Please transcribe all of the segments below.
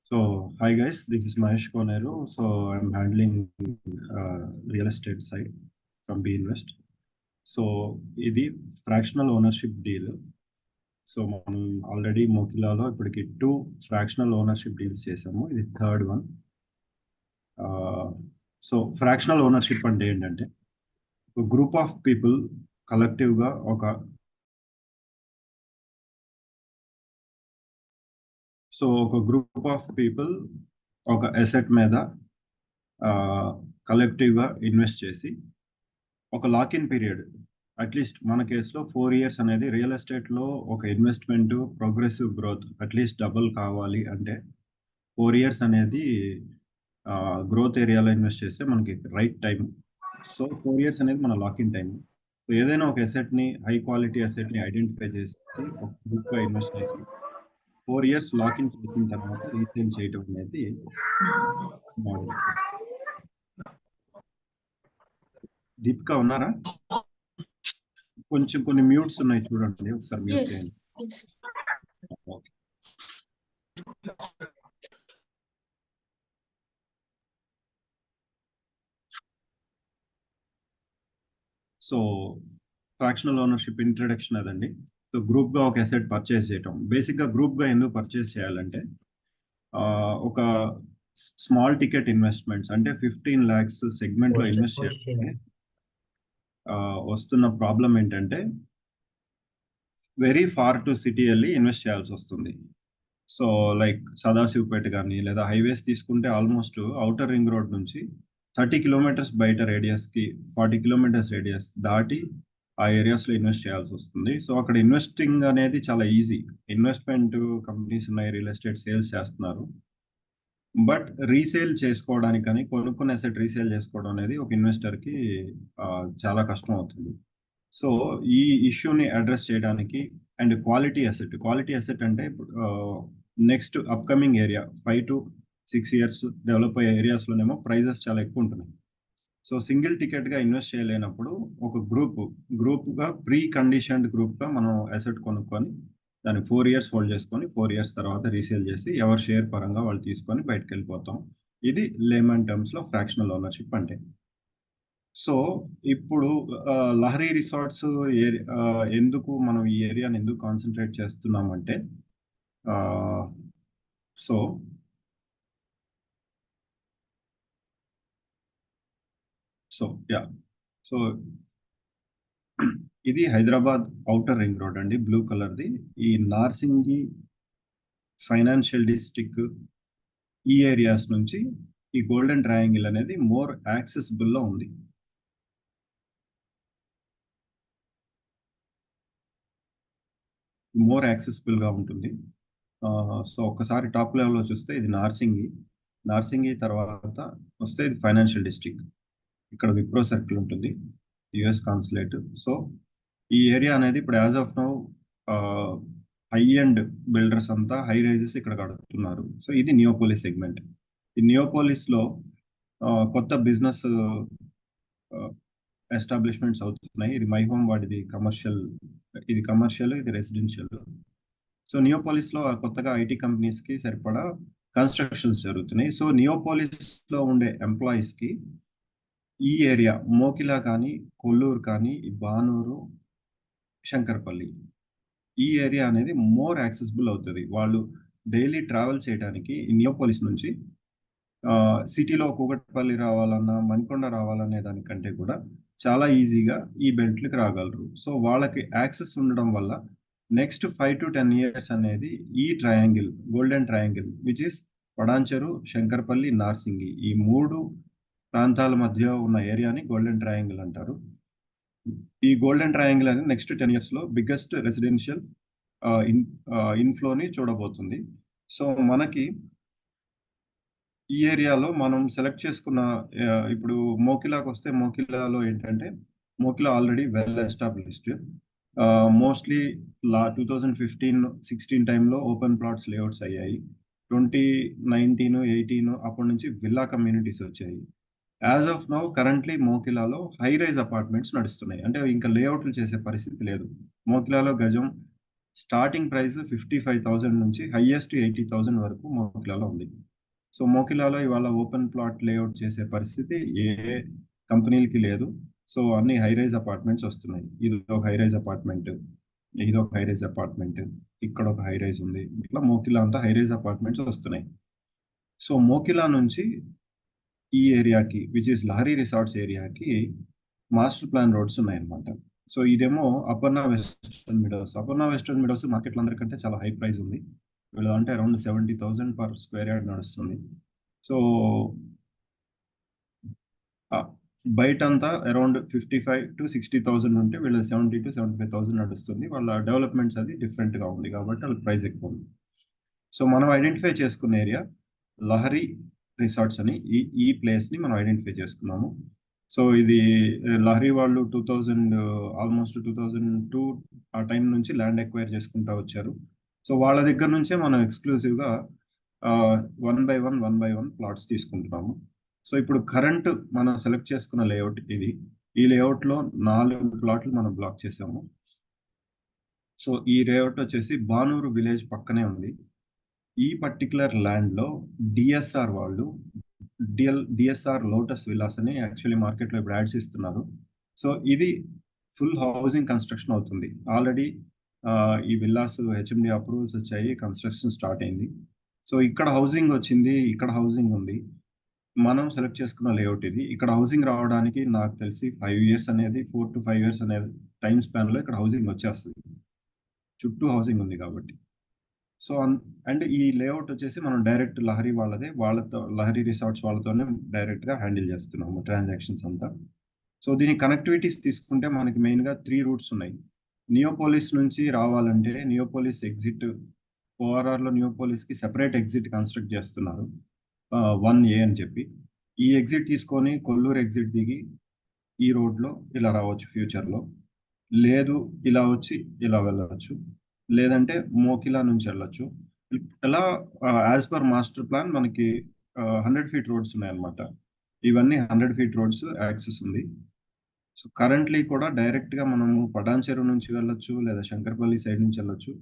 Hi guys, this is Mahesh Koneru. I'm handling real estate side from B Invest. ఇది fractional ownership deal. మనం already మోకిలాలో ఇప్పటికి 2 fractional ownership deals చేసాము. ఇది third one. Fractional ownership అంటే ఏంటంటే group of people కలెక్టివ్గా ఒక group of people ఒక asset మీద కలెక్టివ్గా ఇన్వెస్ట్ చేసి ఒక లాక్-ఇన్ పీరియడ్ అట్లీస్ట్ మన కేసులో 4 ఇయర్స్ అనేది రియల్ ఎస్టేట్లో ఒక investment progressive growth at least double కావాలి అంటే 4 ఇయర్స్ అనేది గ్రోత్ ఏరియాలో ఇన్వెస్ట్ చేస్తే మనకి రైట్ టైం. 4 ఇయర్స్ అనేది మన లాక్-ఇన్ టైం. ఏదైనా ఒక అసెట్ని హై క్వాలిటీ అసెట్ని ఐడెంటిఫై చేసి ఒక గ్రూప్గా ఇన్వెస్ట్ చేసి 4 ఇయర్స్ లాక్-ఇన్ చేసిన తర్వాత రీసేల్ చేయడం అనేది మోడల్. దీపిక ఉన్నారా? కొన్ని మ్యూట్స్ ఉన్నాయి చూడండి, ఒకసారి మ్యూట్ చేయండి. ఓకే. ఫ్రాక్షనల్ ఓనర్షిప్ ఇంట్రడక్షన్ అదండి. గ్రూప్గా ఒక అసెట్ పర్చేస్ చేయటం. బేసిక్గా గ్రూప్గా ఎందుకు పర్చేస్ చేయాలంటే ఒక స్మాల్ టికెట్ ఇన్వెస్ట్మెంట్స్ అంటే 15 lakhs సెగ్మెంట్లో ఇన్వెస్ట్ చేయాలి. వస్తున్న ప్రాబ్లం ఏంటంటే వెరీ ఫార్ టు సిటీ వెళ్ళి ఇన్వెస్ట్ చేయాల్సి వస్తుంది. లైక్ సదాశివపేట కానీ లేదా హైవేస్ తీసుకుంటే ఆల్మోస్ట్ ఔటర్ రింగ్ రోడ్ నుంచి 30 kilometers బయట రేడియస్కి 40 kilometers రేడియస్ దాటి ఆ ఏరియాస్లో ఇన్వెస్ట్ చేయాల్సి వస్తుంది. అక్కడ ఇన్వెస్టింగ్ అనేది చాలా ఈజీ. ఇన్వెస్ట్మెంట్ కంపెనీస్ ఉన్నాయి, రియల్ ఎస్టేట్ సేల్స్ చేస్తున్నారు. బట్ రీసేల్ చేసుకోవడానికి కానీ కొనుక్కున్న అసెట్ రీసేల్ చేసుకోవడం అనేది ఒక ఇన్వెస్టర్కి చాలా కష్టం అవుతుంది. ఈ ఇష్యూని అడ్రస్ చేయడానికి అండ్ క్వాలిటీ అసెట్ అంటే next upcoming area 5 to 6 years develop అయ్యే ఏరియాస్లోనేమో ప్రైజెస్ చాలా ఎక్కువ ఉంటున్నాయి. సింగిల్ టికెట్గా ఇన్వెస్ట్ చేయలేనప్పుడు ఒక గ్రూప్గా ప్రీ కండిషన్డ్ గ్రూప్గా మనం అసెట్ కొనుక్కొని దాన్ని 4 years హోల్డ్ చేసుకొని 4 years తర్వాత రీసేల్ చేసి ఎవరి షేర్ పరంగా వాళ్ళు తీసుకొని బయటకు వెళ్ళిపోతాం. ఇది లేమన్ టర్మ్స్లో ఫ్రాక్షనల్ ఓనర్షిప్ అంటే. ఇప్పుడు లహరి రిసార్ట్స్ ఎందుకు మనం ఈ ఏరియాని ఎందుకు కాన్సన్ట్రేట్ చేస్తున్నామంటే ఇది హైదరాబాద్ ఔటర్ రింగ్ రోడ్ అండి, బ్లూ కలర్ది. ఈ నార్సింగి ఫైనాన్షియల్ డిస్ట్రిక్ట్ ఈ ఏరియాస్ నుంచి ఈ గోల్డెన్ ట్రయాంగిల్ అనేది మోర్ యాక్సెసిబుల్లో ఉంది. మోర్ యాక్సెసిబుల్గా ఉంటుంది. ఒక్కసారి టాప్ లెవెల్లో చూస్తే ఇది నార్సింగి తర్వాత వస్తే ఇది ఫైనాన్షియల్ డిస్ట్రిక్ట్. ఇక్కడ విప్రో సర్కిల్ ఉంటుంది, యుఎస్ కాన్సులేట్. ఈ ఏరియా అనేది ఇప్పుడు as of now high end builders అంతా హై రైజెస్ ఇక్కడ కడుతున్నారు. ఇది నియోపోలిస్ సెగ్మెంట్. ఈ నియోపోలిస్లో కొత్త బిజినెస్ ఎస్టాబ్లిష్మెంట్స్ అవుతున్నాయి. ఇది మై హోమ్ వాడిది కమర్షియల్, ఇది రెసిడెన్షియల్. నియోపోలిస్లో కొత్తగా ఐటీ కంపెనీస్కి సరిపడా కన్స్ట్రక్షన్స్ జరుగుతున్నాయి. నియోపోలిస్లో ఉండే ఎంప్లాయీస్కి ఈ ఏరియా మోకిలా కానీ, కొల్లూరు కానీ, బానూరు, శంకర్పల్లి ఈ ఏరియా అనేది మోర్ యాక్సెసిబుల్ అవుతుంది. వాళ్ళు డైలీ ట్రావెల్ చేయడానికి నియోపోలిస్ నుంచి సిటీలో కూకట్పల్లి రావాలన్నా, మణికొండ రావాలనే దానికంటే కూడా చాలా ఈజీగా ఈ బెల్ట్లకు రాగలరు. వాళ్ళకి యాక్సెస్ ఉండడం వల్ల నెక్స్ట్ 5 to 10 years అనేది ఈ triangle, golden triangle which is Patancheru, Shankarpalli, Narsingi ఈ 3 ప్రాంతాల మధ్య ఉన్న ఏరియాని గోల్డెన్ ట్రయాంగిల్ అంటారు. ఈ గోల్డెన్ ట్రయాంగిల్ అనేది నెక్స్ట్ 10 yearsలో బిగ్గెస్ట్ రెసిడెన్షియల్ ఇన్ఫ్లోని చూడబోతుంది. మనకి ఈ ఏరియాలో మనం సెలెక్ట్ చేసుకున్న ఇప్పుడు మోకిలాకు వస్తే మోకిలాలో ఏంటంటే Mokila already well established. Mostly 2015-16 టైంలో ఓపెన్ ప్లాట్స్ లేఅవుట్స్ అయ్యాయి. 2019-18 అప్పటి నుంచి విల్లా కమ్యూనిటీస్ వచ్చాయి. యాజ్ ఆఫ్ నౌ కరెంట్లీ మోకిలాలో హై రైజ్ అపార్ట్మెంట్స్ నడుస్తున్నాయి. అంటే ఇంకా లేఅవుట్లు చేసే పరిస్థితి లేదు. మోకిలాలో గజం స్టార్టింగ్ ప్రైస్ 55,000 నుంచి హైయెస్ట్ 80,000 వరకు మోకిలాలో ఉంది. సో, మోకిలాలో ఇవాళ ఓపెన్ ప్లాట్ లేఅవుట్ చేసే పరిస్థితి ఏ కంపెనీలకి లేదు. సో, అన్ని హై రైజ్ అపార్ట్మెంట్స్ వస్తున్నాయి. ఇదొక హై రైజ్ అపార్ట్మెంట్, ఇదొక హై రైజ్ అపార్ట్మెంట్, ఇక్కడొక హై రైజ్ ఉంది. ఇట్లా మోకిలా అంతా హై రైజ్ అపార్ట్మెంట్స్ వస్తున్నాయి. సో, మోకిలా నుంచి ఈ ఏరియాకి విచ్ ఈస్ లహరి రిసార్ట్స్ ఏరియాకి మాస్టర్ ప్లాన్ రోడ్స్ ఉన్నాయన్నమాట. సో, ఇదేమో Aparna western meadows. Aparna western meadows మార్కెట్‌లో అందరికంటే చాలా హై ప్రైస్ ఉంది. వీళ్ళదంటే అరౌండ్ 70,000 పర్ స్క్వేర్ యార్డ్ నడుస్తుంది. సో, ఆహ్, బయటంతా అరౌండ్ 55,000-60,000 ఉంటే వీళ్ళది 70,000-75,000 నడుస్తుంది. వాళ్ళ డెవలప్‌మెంట్స్ అది డిఫరెంట్‌గా ఉంది కాబట్టి వాళ్ళకి ప్రైస్ ఎక్కువుంది. సో, మనం ఐడెంటిఫై చేసుకున్న ఏరియా లహరి రిసార్ట్స్ అని ఈ ప్లేస్‌ని మనం ఐడెంటిఫై చేసుకున్నాము. సో, ఇది లహరి వాళ్ళు 2002 ఆ టైం నుంచి ల్యాండ్ ఎక్వైర్ చేసుకుంటా వచ్చారు. సో, వాళ్ళ దగ్గర నుంచే మనం ఎక్స్‌క్లూజివ్‌గా 1 బై 1 ప్లాట్స్ తీసుకుంటున్నాము. సో, ఇప్పుడు కరెంట్ మనం సెలెక్ట్ చేసుకున్న లేఅవుట్ ఇది. ఈ లేఅవుట్‌లో 4 ప్లాట్లు మనం బ్లాక్ చేసాము. సో, ఈ లేఅవుట్ వచ్చేసి బానూరు విలేజ్ పక్కనే ఉంది. ఈ పర్టిక్యులర్ ల్యాండ్‌లో డీఎస్ఆర్ వాళ్ళు డీఎస్ఆర్ లోటస్ విల్లాస్ అని యాక్చువల్లీ మార్కెట్‌లో ఇప్పుడు యాడ్స్ ఇస్తున్నారు. సో, ఇది ఫుల్ హౌసింగ్ కన్‌స్ట్రక్షన్ అవుతుంది. ఆల్రెడీ ఈ విల్లాస్ హెచ్ఎండీ అప్రూవల్స్ వచ్చాయి. కన్‌స్ట్రక్షన్ స్టార్ట్ అయింది. సో, ఇక్కడ హౌసింగ్ వచ్చింది. ఇక్కడ హౌసింగ్ ఉంది. మనం సెలెక్ట్ చేసుకున్న లేఅవుట్ ఇది. ఇక్కడ హౌసింగ్ రావడానికి నాకు తెలిసి 5 ఇయర్స్ అనేది 4-5 ఇయర్స్ అనే టైమ్ స్పాన్‌లో ఇక్కడ హౌసింగ్ వచ్చేస్తది. చుట్టూ హౌసింగ్ ఉంది కాబట్టి. సో, అండ్ ఈ లేఅవుట్ వచ్చేసి మనం డైరెక్ట్ లహరి వాళ్ళదే. వాళ్ళతో లహరి రిసార్ట్స్ వాళ్ళతోనే డైరెక్ట్‌గా హ్యాండిల్ చేస్తున్నాము ట్రాన్సాక్షన్స్ అంతా. సో, దీని కనెక్టివిటీస్ తీసుకుంటే మనకి మెయిన్‌గా 3 రూట్స్ ఉన్నాయి. నియోపోలిస్ నుంచి రావాలంటే నియోపోలిస్ ఎగ్జిట్ ఓఆర్ఆర్‌లో నియోపోలిస్‌కి సెపరేట్ ఎగ్జిట్ కన్‌స్ట్రక్ట్ చేస్తున్నారు. 1A అని చెప్పి. ఈ ఎగ్జిట్ తీసుకొని కొల్లూరు ఎగ్జిట్ దిగి ఈ రోడ్‌లో ఇలా రావచ్చు ఫ్యూచర్‌లో. లేదు ఇలా వచ్చి ఇలా వెళ్ళవచ్చు. లేదంటే మోకిలా నుంచి వెళ్ళొచ్చు. ఇలా యాస్ పర్ మాస్టర్ ప్లాన్ మనకి 100 ఫీట్ రోడ్స్ ఉన్నాయన్నమాట. ఇవన్నీ 100 ఫీట్ రోడ్స్ యాక్సెస్ ఉంది. సో, కరెంట్‌లీ కూడా డైరెక్ట్‌గా మనము పటాన్ చెరువు నుంచి వెళ్ళొచ్చు. లేదా శంకరపల్లి సైడ్ నుంచి వెళ్ళొచ్చు.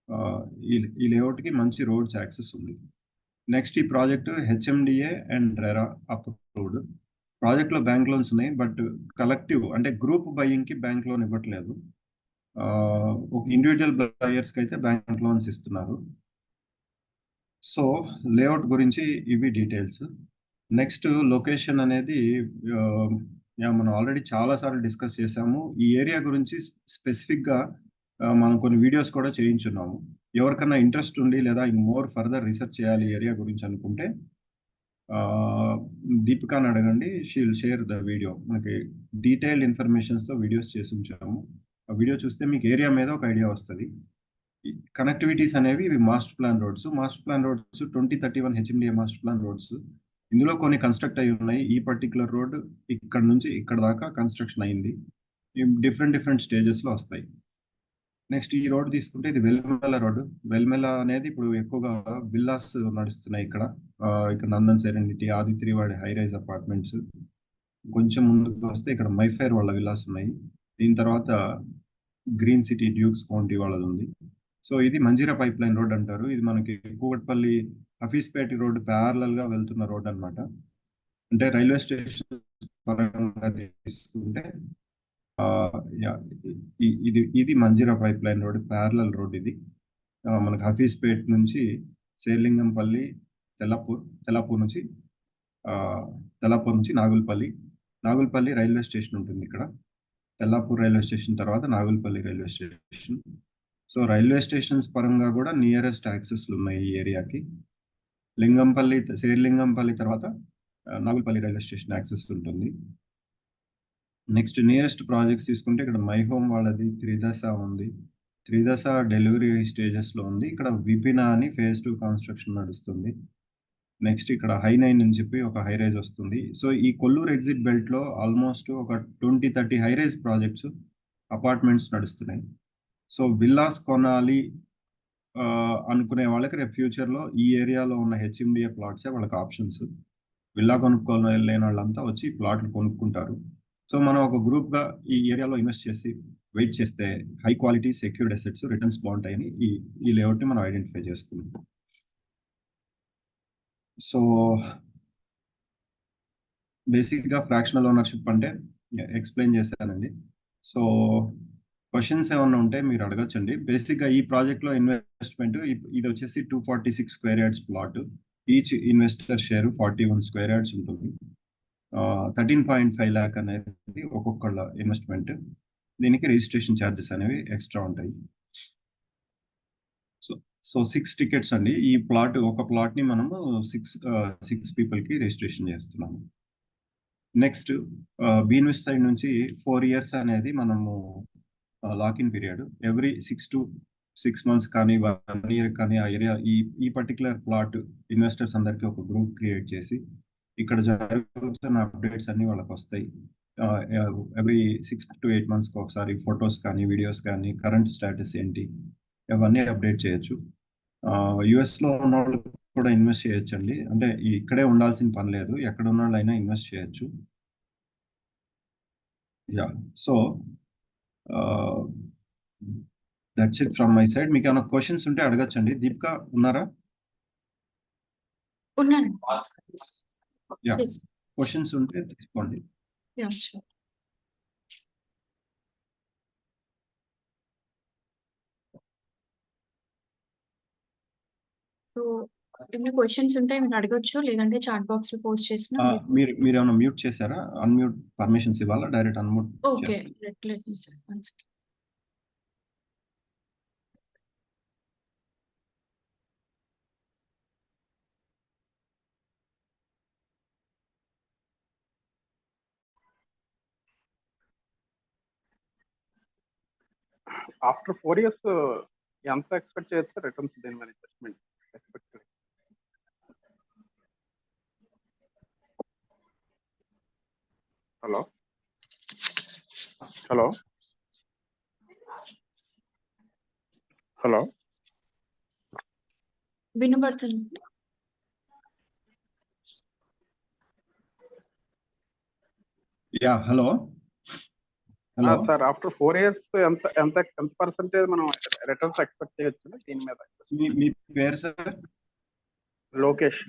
ఆహ్, ఈ ఈ లేఅవుట్‌కి మంచి రోడ్స్ యాక్సెస్ ఉంది. నెక్స్ట్ ఈ project HMDA and RERA approved. ప్రాజెక్ట్‌లో బ్యాంక్ లోన్స్ ఉన్నాయి. బట్ కలెక్టివ్ అంటే గ్రూప్ బయింగ్‌కి బ్యాంక్ లోన్ ఇవ్వట్లేదు. ఒక ఇండివిడ్యువల్ బయర్స్‌కైతే బ్యాంక్ లోన్స్ ఇస్తున్నారు. సో, లేఅవుట్ గురించి ఇవి డీటెయిల్స్. నెక్స్ట్ లొకేషన్ అనేది ఆహ్, మనం ఆల్రెడీ చాలా సార్లు డిస్కస్ చేసాము. ఈ ఏరియా గురించి స్పెసిఫిక్‌గా మనం కొన్ని వీడియోస్ కూడా చేయించున్నాము. ఎవరికన్నా ఇంట్రెస్ట్ ఉండి లేదా మోర్ ఫర్దర్ రిసర్చ్ చేయాలి ఈ ఏరియా గురించి అనుకుంటే ఆహ్, దీపికాని అడగండి. She will share the video. మనకి డీటెయిల్డ్ ఇన్ఫర్మేషన్స్‌తో వీడియోస్ చేసుంచాము. ఆ వీడియో చూస్తే మీకు ఏరియా మీద ఒక ఐడియా వస్తది. ఈ కనెక్టివిటీస్ అనేవి ఇవి master plan roads. Master plan roads 2031 HMDA master plan roads. ఇందులో కొన్ని కన్‌స్ట్రక్ట్ అయ్యి ఉన్నాయి. ఈ పర్టిక్యులర్ రోడ్ ఇక్కడి నుంచి ఇక్కడి దాకా కన్‌స్ట్రక్షన్ అయింది. డిఫరెంట్ డిఫరెంట్ స్టేజెస్‌లో వస్తాయి. నెక్స్ట్ ఈ రోడ్ తీసుకుంటే ఇది వెల్మెల రోడ్. వెల్మెల అనేది ఇప్పుడు ఎక్కువగా విల్లాస్ నడుస్తున్నాయి ఇక్కడ. ఇక్కడ Nandan serenity, Adityavadi high rise apartments. కొంచెం ముందుకు వస్తే ఇక్కడ మైఫైర్ వాళ్ళ విల్లాస్ ఉన్నాయి. దీని తర్వాత గ్రీన్ సిటీ డ్యూక్స్ కౌంటీ వాళ్ళదుంది. సో, ఇది మంజీరా పైప్‌లైన్ రోడ్ అంటారు. ఇది మనకి కూకట్పల్లి, హఫీజ్‌పేట రోడ్ ప్యారలల్‌గా వెళ్తున్న రోడ్ అన్నమాట. అంటే రైల్వే స్టేషన్ పరంగా తీసుకుంటే యాహ్! ఇది Manjira pipeline road parallel road ఇది. మనకి హఫీజ్‌పేట నుంచి శేర్లింగంపల్లి, తెల్లాపూర్ నుంచి ఆహ్, తెల్లాపూర్ నుంచి నాగులపల్లి. నాగులపల్లి రైల్వే స్టేషన్ ఉంటుందిక్కడ. తెల్లాపూర్ రైల్వే స్టేషన్ తర్వాత Nagulapalli railway station. So, railway stations పరంగా గూడా నియరెస్ట్ యాక్సెస్‌లున్నాయి ఈ ఏరియాకి. శేర్లింగంపల్లి తర్వాత నాగులపల్లి రైల్వే స్టేషన్ యాక్సెస్ ఉంటుంది. నెక్స్ట్ నియరెస్ట్ ప్రాజెక్ట్స్ తీసుకుంటే ఇక్కడ మై హోమ్ వాళ్ళది త్రిదశ ఉంది. త్రిదశ డెలివరీ స్టేజెస్‌లో ఉంది. ఇక్కడ విపిన అని ఫేజ్ 2 కన్‌స్ట్రక్షన్ నడుస్తుంది. నెక్స్ట్ ఇక్కడ హై9 అని చెప్పి ఒక హై రైజ్ వస్తుంది. సో, ఈ కొల్లూరు ఎగ్జిట్ బెల్ట్‌లో ఆల్‌మోస్ట్ ఒక 20, 30 హై రైజ్ ప్రాజెక్ట్స్, అపార్ట్మెంట్స్ నడుస్తున్నాయి. సో, విల్లాస్ కొనాలి అనుకునే వాళ్ళకి రేపు ఫ్యూచర్‌లో ఈ ఏరియాలో ఉన్న హెచ్ఎండిఏ ప్లాట్సే వాళ్ళకి ఆప్షన్స్. విల్లా కొనుక్కోలేనోళ్ళంతా వచ్చి ప్లాట్లు కొనుక్కుంటారు. సో, మనం ఒక గ్రూప్‌గా ఈ ఏరియాలో ఇన్వెస్ట్ చేసి వెయిట్ చేస్తే high quality secured assets returns బాగుంటాయని ఈ లేఅవుట్ని మనం ఐడెంటిఫై చేసుకున్నాం. సో బేసిక్‌గా ఫ్రాక్షనల్ ఓనర్‌షిప్ అంటే ఎక్స్‌ప్లెయిన్ చేశానండి. సో క్వెషన్స్ ఏమన్నా ఉంటే మీరు అడగొచ్చండి. బేసిక్‌గా ఈ ప్రాజెక్ట్‌లో ఇన్వెస్ట్‌మెంట్ ఇదొచ్చేసి 246 square yards plot. Each investor share 41 square yards ఉంటుంది. 13.5 లాక్ అనేది ఒక్కొక్కళ్ళ ఇన్వెస్ట్‌మెంట్. దీనికి రిజిస్ట్రేషన్ చార్జెస్ అనేవి ఎక్స్‌ట్రా ఉంటాయి. సో 6 టికెట్స్ అండి. ఒక ప్లాట్‌ని మనము 6 పీపుల్‌కి రిజిస్ట్రేషన్ చేస్తున్నాము. నెక్స్ట్ బీన్విస్ సైడ్ నుంచి 4 ఇయర్స్ అనేది మనము lock in period. Every 6 months కానీ 1 ఇయర్ కానీ ఆ ఏరియా ఈ పర్టిక్యులర్ ప్లాట్ ఇన్వెస్టర్స్ అందరికీ ఒక గ్రూప్ క్రియేట్ చేసి ఇక్కడ జరుగుతున్న అప్డేట్స్ అన్నీ వాళ్ళకొస్తాయి. ఎవ్రీ 6-8 మంత్స్‌కి ఒకసారి ఫోటోస్ కానీ, వీడియోస్ కానీ, కరెంట్ స్టేటస్ ఏంటి ఇవన్నీ అప్డేట్ చేయొచ్చు. యూఎస్‌లో ఉన్నోళ్ళు కూడా ఇన్వెస్ట్ చేయొచ్చండి. అంటే ఇక్కడే ఉండాల్సిన పని లేదు. ఎక్కడ ఉన్నోళ్ళైనా ఇన్వెస్ట్ చేయొచ్చు. Yeah! So that's it from my side. మీకేమైనా క్వెషన్స్ ఉంటే అడగొచ్చండి. దీపిక ఉన్నారా? ఉన్నాను. యాహ్! ప్లీజ్. క్వెషన్స్ ఉంటే తీసుకోండి. యాహ్! షూర్. సో ఏమైనా క్వెషన్స్ ఉంటే మీరు అడగొచ్చు. లేదంటే చాట్ బాక్స్‌లో పోస్ట్ చేసినా మీరేమైనా మ్యూట్ చేశారా? అన్‌మ్యూట్ పర్మిషన్స్ ఇవ్వాలా? Direct unmute okay. చేస్తారా? Let me say one second. After 4 years ఎంత ఎక్స్‌పెక్ట్ చేయొచ్చు రిటర్న్స్ దీని మీద investment expected? Hello? Hello? Hello? వినబడుతుంది. Yeah! Hello? Hello? Sir after 4 years ఎంత ఎంత ఎంత పర్సెంటేజ్ మనం రిటర్న్స్ ఎక్స్‌పెక్ట్ చేయొచ్చు దీని మీద? మీ పేరు సార్? లోకేష్.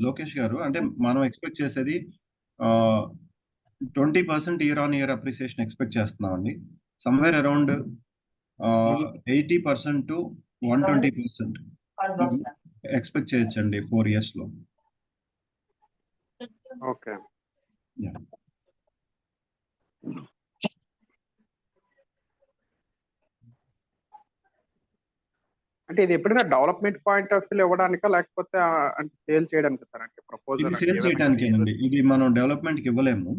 లోకేష్ గారు. అంటే మనం ఎక్స్‌పెక్ట్ చేసేది ఆహ్, 20% year on year appreciation expect చేస్తున్నామండి. సమ్‌వేర్ అరౌండ్ 80% to 120% ఎక్స్‌పెక్ట్ చేయొచ్చండి 4 ఇయర్స్‌లో. ఓకే. యాహ్! అంటే ఇది ఎప్పుడైనా డెవలప్‌మెంట్ పాయింట్ ఆఫ్ వ్యూలో ఇవ్వడానికా? లేకపోతే అంటే సేల్ చేయడానికా సార్? అంటే ప్రపోజల్ ఇది అంటే సేల్ ఏదైనా చేయడానికేనండి. ఇది మనం డెవలప్‌మెంట్‌కి ఇవ్వలేము.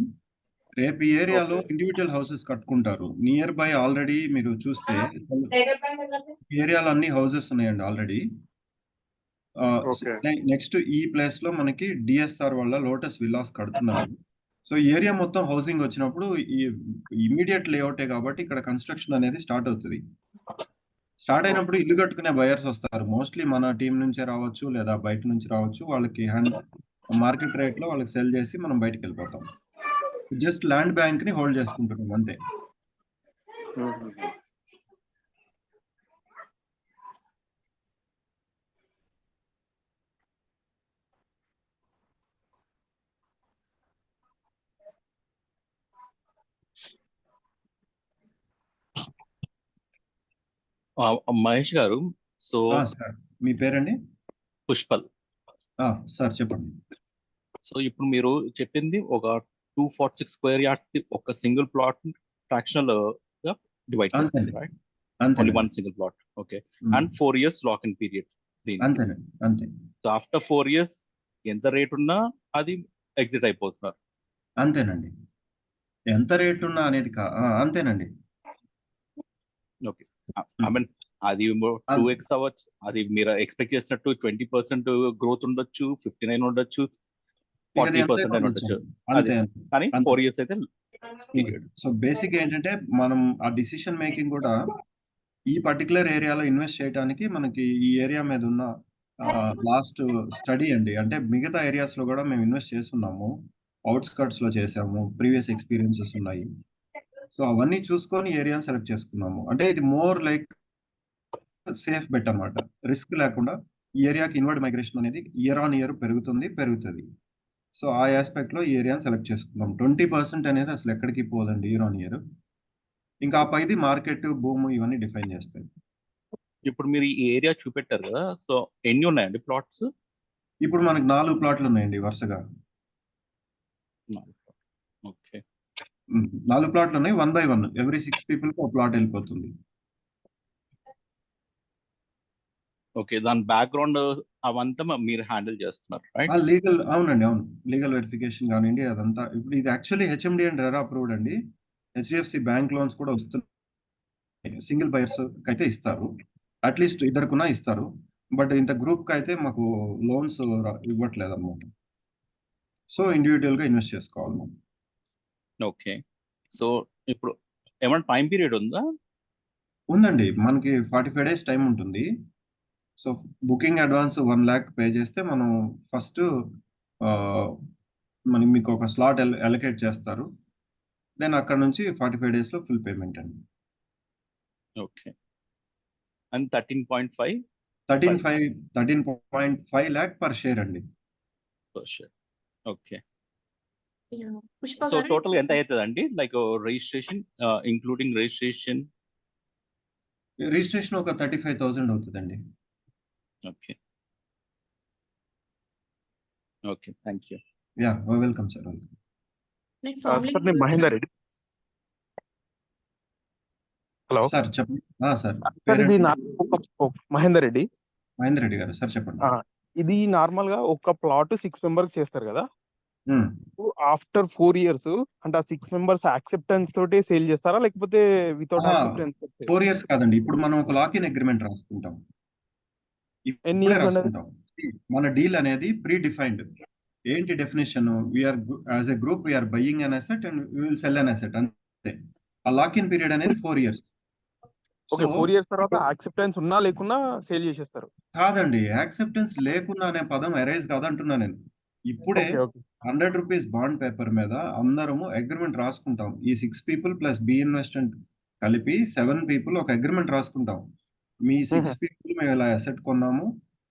రేపు ఈ ఏరియాలో ఓకే. ఇండివిడ్యువల్ హౌసెస్ కట్టుకుంటారు. నియర్ బై ఆల్రెడీ మీరు చూస్తే ఈ ఏరియాలో అన్ని హౌసెస్ ఉన్నాయండి ఆల్రెడీ. ఓకే. నెక్స్ట్ ఈ ప్లేస్‌లో మనకి డీఎస్ఆర్ వాళ్ళ లోటస్ విల్లాస్ కడుతున్నారు. సో, ఈ ఏరియా మొత్తం హౌసింగ్ వచ్చినప్పుడు ఈ ఇమ్మీడియేట్ లేఅవుటే కాబట్టి ఇక్కడ కన్‌స్ట్రక్షన్ అనేది స్టార్ట్ అవుతది. స్టార్ట్ అయినప్పుడు ఇల్లు కట్టుకునే బయర్స్ వస్తారు. మోస్ట్‌లీ మన టీమ్ నుంచే రావచ్చు లేదా బయట నుంచి రావచ్చు. వాళ్ళకి మార్కెట్ రేట్‌లో వాళ్ళకి సెల్ చేసి మనం బయటికెళ్ళిపోతాం. జస్ట్ ల్యాండ్ బ్యాంక్‌ని హోల్డ్ చేసుకుంటున్నాం అంతే. హుహుహు. మహేష్ గారు, సో సార్. మీ పేరండి? పుష్పల్. సార్ చెప్పండి. సో ఇప్పుడు మీరు చెప్పింది ఒక 246 స్క్వేర్ యార్డ్స్ ఒక సింగిల్ ప్లాట్ ఫ్రాక్షనల్ గా డివైడ్ చేస్తారు, అంతేనండి. రైట్? ఓన్లీ అంతేనండి. One single plot. Okay. Hmm. And 4 years lock in period దీనికి. అంతేనండి. అంతే. సో ఆఫ్టర్ 4 ఇయర్స్ ఎంత రేట్ ఉన్నా అది ఎగ్జిట్ అయిపోతున్నారు. అంతేనండి. ఎంత రేట్ ఉన్నా అనేది అంతేనండి. ఓకే. ఐ మీన్ అది 2x అవ్వచ్చు. అది మీరు ఎక్స్పెక్ట్ చేసినట్టు 20% గ్రోత్ ఉండొచ్చు, 59 ఉండొచ్చు, ఇక అది 40% ఎంతైనా అని ఉండొచ్చండి. ఉండొచ్చు. అంతే. అది కానీ 4 ఇయర్స్ అయితే పీరియడ్. సో బేసిక్ ఏంటంటే మనం ఆ డిసిషన్ మేకింగ్ కూడా ఈ పర్టిక్యులర్ ఏరియాలో ఇన్వెస్ట్ చేయడానికి మనకి ఈ ఏరియా మీద ఉన్న లాస్ట్ స్టడీ అండి. అంటే మిగతా ఏరియాస్‌లో కూడా మేము ఇన్వెస్ట్ చేసున్నాము. ఔట్‌స్కర్ట్స్‌లో చేసాము. ప్రీవియస్ ఎక్స్‌పీరియన్సెస్ ఉన్నాయి. సో అవన్నీ చూసుకొని ఏరియాని సెలెక్ట్ చేసుకున్నాము. అంటే ఇది మోర్ లైక్ సేఫ్ బెట్ అనమాట. రిస్క్ లేకుండా ఈ ఏరియాకి ఇన్వర్డ్ మైగ్రేషన్ అనేది ఇయర్ ఆన్ ఇయర్ పెరుగుతది. సో ఆ యాస్పెక్ట్‌లో ఈ ఏరియాని సెలెక్ట్ చేసుకున్నాం. 20% అనేది అసలు ఎక్కడికి పోదండి ఇయర్ ఆన్ ఇయర్. ఇంకా ఆ పైది మార్కెట్, భూమి ఇవన్నీ డిఫైన్ చేస్తాయి. ఇప్పుడు మీరు ఈ ఏరియా చూపెట్టారు కదా, సో ఎన్ని ఉన్నాయండి ప్లాట్స్? ఇప్పుడు మనకు 4 ప్లాట్లు ఉన్నాయండి వరుసగా. ఓకే. 4 ప్లాట్లు ఉన్నాయి. 1 బై 1 ఎవ్రీ 6 పీపుల్‌కి ఒక ప్లాట్ వెళ్ళిపోతుంది. ఓకే. దాని బ్యాక్‌గ్రౌండ్ అవంతా మీరు హ్యాండిల్ చేస్తున్నారు, రైట్? అవునండి. అవును. లీగల్ వెరిఫికేషన్ కానియండి అదంతా. ఇప్పుడు ఇది actually HMD and RERA approved అండి. హెచ్‌డిఎఫ్‌సి బ్యాంక్ లోన్స్ కూడా వస్తున్నాయి. సింగిల్ బయర్స్‌కైతే ఇస్తారు. అట్‌లీస్ట్ ఇద్దరికున్నా ఇస్తారు. బట్ ఇంత గ్రూప్‌కైతే మాకు లోన్స్ ఇవ్వట్లేదన్నమాట. సో ఇండివిడ్యువల్‌గా ఇన్వెస్ట్ చేసుకోవాలి మనం. ఓకే. సో ఇప్పుడు ఏమైనా టైం పీరియడ్ ఉందా? ఉందండి. మనకి 45 డేస్ టైం ఉంటుంది. So booking advance 1 lakh pay చేస్తే మనం ఫస్ట్ ఆహ్, మీకు ఒక స్లాట్ అలొకేట్ చేస్తారు. దెన్ అక్కడ నుంచి 45 డేస్‌లో ఫుల్ పేమెంట్ అండి. Okay. And 13.5 13.5 lakh per share అండి. Per share. Okay. Yeah! Pushpa so గారు టోటల్ ఎంత అవుతదండి? Like registration including registration. Registration ఒక 35,000 అవుతదండి. Okay. Okay. Thank you. Yeah! Welcome sir. Welcome. Net sir ఫార్మలింగ్ నేను మహేందర్ రెడ్డి. హలో సార్ చెప్పండి. సార్ సార్ ఇది పేరేంటి? మహేందర్ రెడ్డి. మహేందర్ రెడ్డి గారు. సార్ చెప్పండి. ఇది నార్మల్ గా ఒక ప్లాట్ 6 మెంబర్స్ చేస్తారు కదా. హ్మ్. ఆఫ్టర్ 4 ఇయర్స్ అంటే ఆ 6 మెంబర్స్ యాక్సెప్టెన్స్ తోటి సేల్ చేస్తారా లేకపోతే వితౌట్ ఆహా! యాక్సెప్టెన్స్? 4 ఇయర్స్ కాదండి. ఇప్పుడు మనం ఒక లాక్ ఇన్ అగ్రీమెంట్ రాసుకుంటాం. ఎన్ని ఇప్పుడే ఇయర్స్ అనేది? రాసుకుంటాం. మన డీల్ అనేది ప్రీ డిఫైన్డ్. ఏంటి definition? As a group we are buying an asset and we will sell an asset అంతే. ఆ లాక్ ఇన్ పీరియడ్ అనేది 4 ఇయర్స్. ఓకే. సో 4 ఇయర్స్ తర్వాత యాక్సెప్టెన్స్ ఉన్నా లేకున్నా సేల్ చేసేస్తారు. కాదండి. యాక్సెప్టెన్స్ లేకున్నా అనే పదం అరైజ్ కాదంటున్నా నేను. ఇప్పుడే ఓకే. ఓకే. ₹100 బాండ్ పేపర్ మీద అందరము అగ్రీమెంట్ రాసుకుంటాం. ఈ 6 పీపుల్ ప్లస్ బి ఇన్వెస్ట్‌మెంట్ కలిపి 7 పీపుల్ ఒక అగ్రీమెంట్ రాసుకుంటాం. మీ 6 పీపుల్ మేము ఇలా అసెట్ కొన్నాము.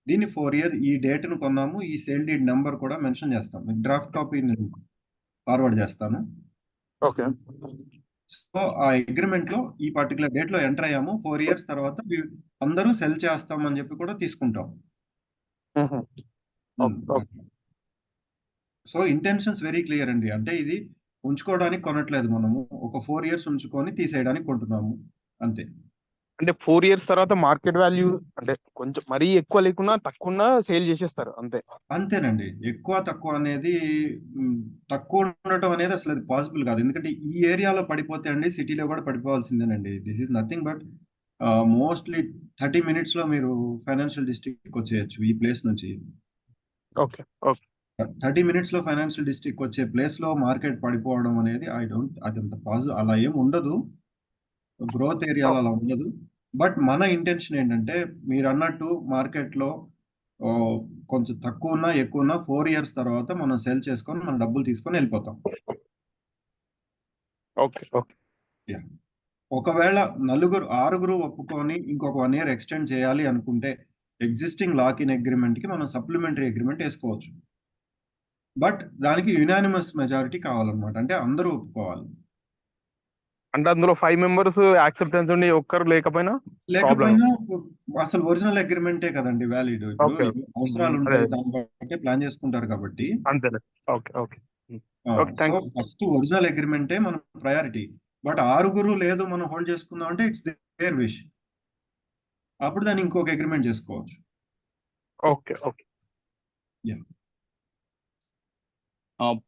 దీన్ని 4 ఇయర్ ఈ డేట్‌ని కొన్నాము. ఈ సేల్ డీడ్ నంబర్ కూడా మెన్షన్ చేస్తాం. మీకు డ్రాఫ్ట్ కాపీ నేను ఫార్వర్డ్ చేస్తాను. ఓకే. సో, ఆ అగ్రీమెంట్‌లో ఈ పర్టిక్యులర్ డేట్‌లో ఎంటర్ అయ్యాము. 4 ఇయర్స్ తర్వాత అందరూ సెల్ చేస్తాం అని చెప్పి కూడా తీసుకుంటాం. హ్మ్. Okay. So, intentions very clear అండి. అంటే ఇది ఉంచుకోవడానికి కొనట్లేదు మనము. ఒక 4 ఇయర్స్ ఉంచుకొని తీసేయడానికి కొంటున్నాము. అంతే. అంటే 4 ఇయర్స్ తర్వాత మార్కెట్ వాల్యూ అంటే కొంచెం మరీ ఎక్కువ లేకున్నా తక్కువున్నా సేల్ చేసేస్తారు అంతే. అంతేనండి. ఎక్కువ, తక్కువ అనేది హ్మ్. తక్కువ ఉండటం అనేది అసలు అది పాసిబుల్ కాదు. ఎందుకంటే ఈ ఏరియాలో పడిపోతే అండి సిటీలో కూడా పడిపోవాల్సిందేనండి. This is nothing but mostly 30 మినిట్స్‌లో మీరు ఫైనాన్షియల్ డిస్ట్రిక్ట్‌కొచ్చేయొచ్చు ఈ ప్లేస్ నుంచి. ఓకే. ఓకే. 30 మినిట్స్‌లో ఫైనాన్షియల్ డిస్ట్రిక్ట్‌కొచ్చే ప్లేస్‌లో మార్కెట్ పడిపోవడం అనేది అదంత అలా ఏమి ఉండదు. గ్రోత్ ఏరియాలో అలా ఉండదు. బట్ మన ఇంటెన్షన్ ఏంటంటే మీరన్నట్టు మార్కెట్‌లో ఆహ్, కొంచెం తక్కువున్నా, ఎక్కువున్నా 4 ఇయర్స్ తర్వాత మనం సెల్ చేసుకొని మన డబ్బులు తీసుకొని ఎళ్ళిపోతాం. ఓకే. ఓకే. యాహ్! ఒకవేళ ఆరుగురు ఒప్పుకొని ఇంకొక 1 ఇయర్ ఎక్స్‌టెండ్ చేయాలి అనుకుంటే ఎగ్జిస్టింగ్ లాక్ ఇన్ అగ్రీమెంట్‌కి మనం సప్లిమెంటరీ అగ్రీమెంట్ ఏసుకోవచ్చు. బట్ దానికి యునానిమస్ మెజారిటీ కావాలన్నమాట. అంటే అందరూ ఒప్పుకోవాలి. అంటే అందులో 5 మెంబర్స్ యాక్సెప్టెన్స్ ఉండి ఒక్కరు లేకపోయినా ప్రాబ్లమే. లేకపోయినా అసలు ఒరిజినల్ అగ్రీమెంటే కదండీ వాలిడ్. ఇప్పుడు ఓకే. ఇవి అదే. అవసరాలుంటాయి. దాన్ని బట్టే ప్లాన్ చేసుకుంటారు కాబట్టి. అంతేలే. Okay. Okay. Okay. So, thanks. First original అగ్రీమెంటే మన ప్రయారిటీ. బట్ ఆరుగురు లేదు మనం హోల్డ్ చేసుకుందాం అంటే ఇట్స్ దేర్ విష్. అప్పుడు దాన్ని ఇంకొక అగ్రీమెంట్ చేసుకోవచ్చు. ఓకే. ఓకే. యాహ్!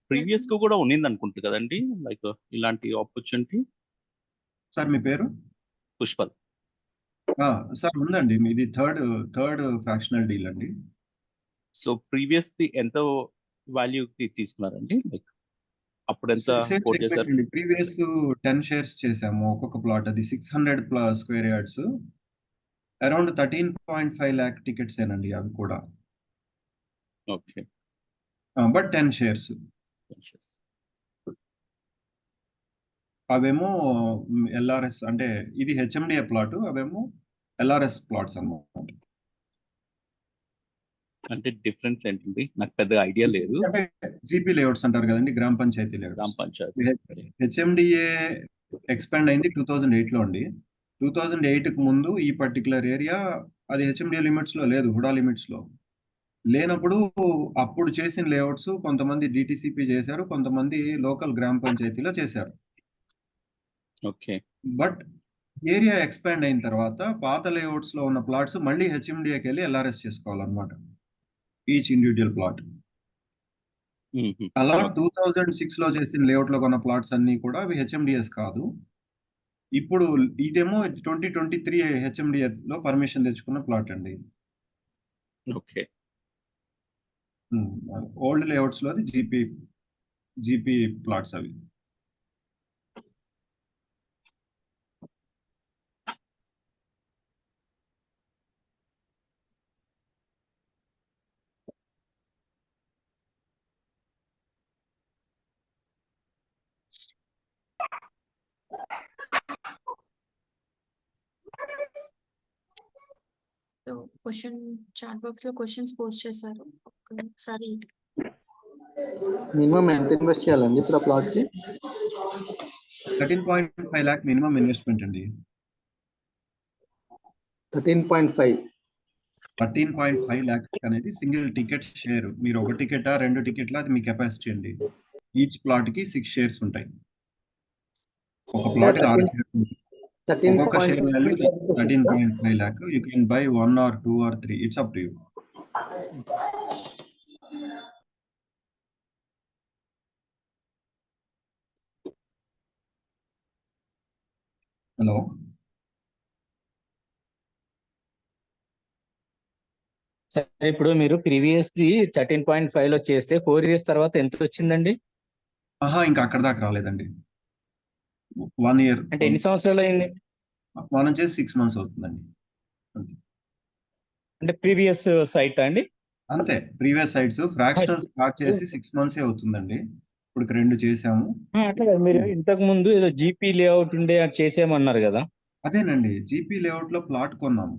ప్రీవియస్‌గా కూడా ఉన్నిందనుకుంటా కదండీ! లైక్ ఇలాంటి ఆపర్చునిటీ. సార్ మీ పేరు? పుష్పల్. సార్ ఉందండి. మీది థర్డ్ ఫ్రాక్షనల్ డీల్ అండి. సో ప్రీవియస్‌ది ఎంత వాల్యూకి తీసుకున్నారండి? లైక్ అప్పుడెంత సేమ్ కోట్ సెగ్మెంట్ చేశారు? అండి. ప్రీవియస్ 10 షేర్స్ చేసాము. ఒక్కొక్క ప్లాట్ అది 600 స్క్వేర్ యార్డ్స్. అరౌండ్ 13.5 లాక్ టికెట్సేనండి అవి కూడా. ఓకే. But 10 shares. అవేమో ఎల్ఆర్ఎస్ అంటే ఇది హెచ్ఎండిఏ ప్లాట్, అవేమో ఎల్ఆర్ఎస్ ప్లాట్స్ అన్నమాట. అంటే డిఫరెన్స్ ఏంటండి? నాకు పెద్దగా ఐడియా లేదు. అంటే జీపీ లేఅవుట్స్ అంటారు కదండి, గ్రామ పంచాయతీ గ్రామ లేఅవుట్స్. పంచాయతీ. హెచ్ఎండిఏ ఎక్స్పాండ్ అయింది 2008లో అండి. 2008కి ముందు ఈ పర్టికులర్ ఏరియా అది హెచ్ఎండిఏ లిమిట్స్ లో లేదు, హుడా లిమిట్స్ లో లేనప్పుడు అప్పుడు చేసిన లేఅవుట్స్ కొంతమంది డిటిసిపి చేశారు, కొంతమంది లోకల్ గ్రామ పంచాయతీలో చేశారు. ఓకే. బట్ ఏరియా ఎక్స్పాండ్ అయిన తర్వాత పాత లేఅవుట్స్ లో ఉన్న ప్లాట్స్ మళ్ళీ హెచ్ఎండిఏకి వెళ్ళి ఎల్ఆర్ఎస్ చేసుకోవాలన్నమాట, ఈచ్ ఇండివిజువల్ ప్లాట్. అలా 2006లో చేసిన లేఅవుట్ లో కొన్న ప్లాట్స్ అన్ని కూడా అవి హెచ్ఎండిఎస్ కాదు. ఇప్పుడు ఇదేమో 2023 హెచ్ఎండిఏ లో పర్మిషన్ తెచ్చుకున్న ప్లాట్ అండి. ఓకే. ఓల్డ్ లేఅవుట్స్ లో అది జీపీ ప్లాట్స్ అవి. సో క్వశ్చన్ చాట్ బాక్స్ లో క్వశ్చన్స్ పోస్ట్ చేశారు, ఒకసారి మినిమం ఎంత ఇన్వెస్ట్ చేయాలండి ఇప్పుడు ఆ ప్లాట్ కి? 13.5 lakh మినిమం ఇన్వెస్ట్మెంట్ అండి. 13.5. 13.5 lakh అనేది సింగిల్ టికెట్ షేర్. మీరు ఒక టికెటా 2 టికెట్లా అది మీ కెపాసిటీ అండి. ఈచ్ ప్లాట్ కి 6 షేర్స్ ఉంటాయి. ఒక ప్లాట్ కి 6 షేర్స్ ఉంటాయి. ఒక్కొక్క share value 13.5 lakh. You can buy 1 or 2 or 3. It's up to you. Hello, సరే ఇప్పుడు మీరు ప్రీవియస్ది 13.5 లో చేస్తే 4 years తర్వాత ఎంత వచ్చిందండి? ఇంకా అక్కడ దాకా రాలేదండి. 1 year అంటే ఎన్ని సంవత్సరాలు అయింది? మనం చేసి 6 months అవుతుందండి. అంతే. అంటే ప్రీవియస్ సైట్ అండి? అంతే, ప్రీవియస్ సైట్స్ ఫ్రాక్షనల్ స్టార్ట్ చేసి 6 months అవుతుందండి. ఇప్పుడు 2 చేసాము. అట్లా కదా, మీరు ఇంతకు ముందు ఏదో జీపీ లేఅవుట్ ఉండే అది చేసేయమన్నారు కదా. అదేనండి, జీపీ లేఅవుట్ లో ప్లాట్ కొన్నాము.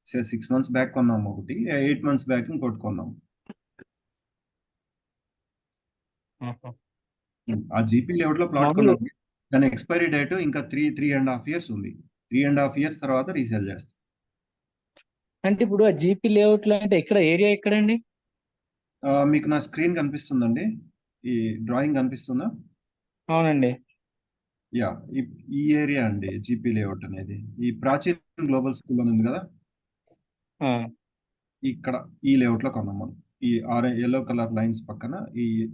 6 months బ్యాక్ కొన్నాము ఒకటి, 8 months బ్యాక్ ఇంకోటి కొన్నాము. ఆ జీపీ లేఅవుట్ లో ప్లాట్ మామూలు కొన్నాము. దాని ఎక్స్పైరీ డేట్ ఇంకా 3.5 years ఉంది. 3.5 years తర్వాత రీసేల్ చేస్తాం. అంటే ఇప్పుడు ఆ జీపీ లేఅవుట్ లో అంటే ఎక్కడ ఏరియా ఎక్కడండి? మీకు నా స్క్రీన్ కనిపిస్తుందండి, ఈ డ్రాయింగ్ కనిపిస్తుందా? అవునండి. యా, ఈ ఏరియా అండి జీపీ లేఅవుట్ అనేది. ఈ ప్రాచీన్ గ్లోబల్ స్కూల్ అని ఉంది కదా, ఆ, ఇక్కడ ఈ లేఅవుట్ లో కొన్నాం మనం. ఈ yellow కలర్ లైన్స్ పక్కన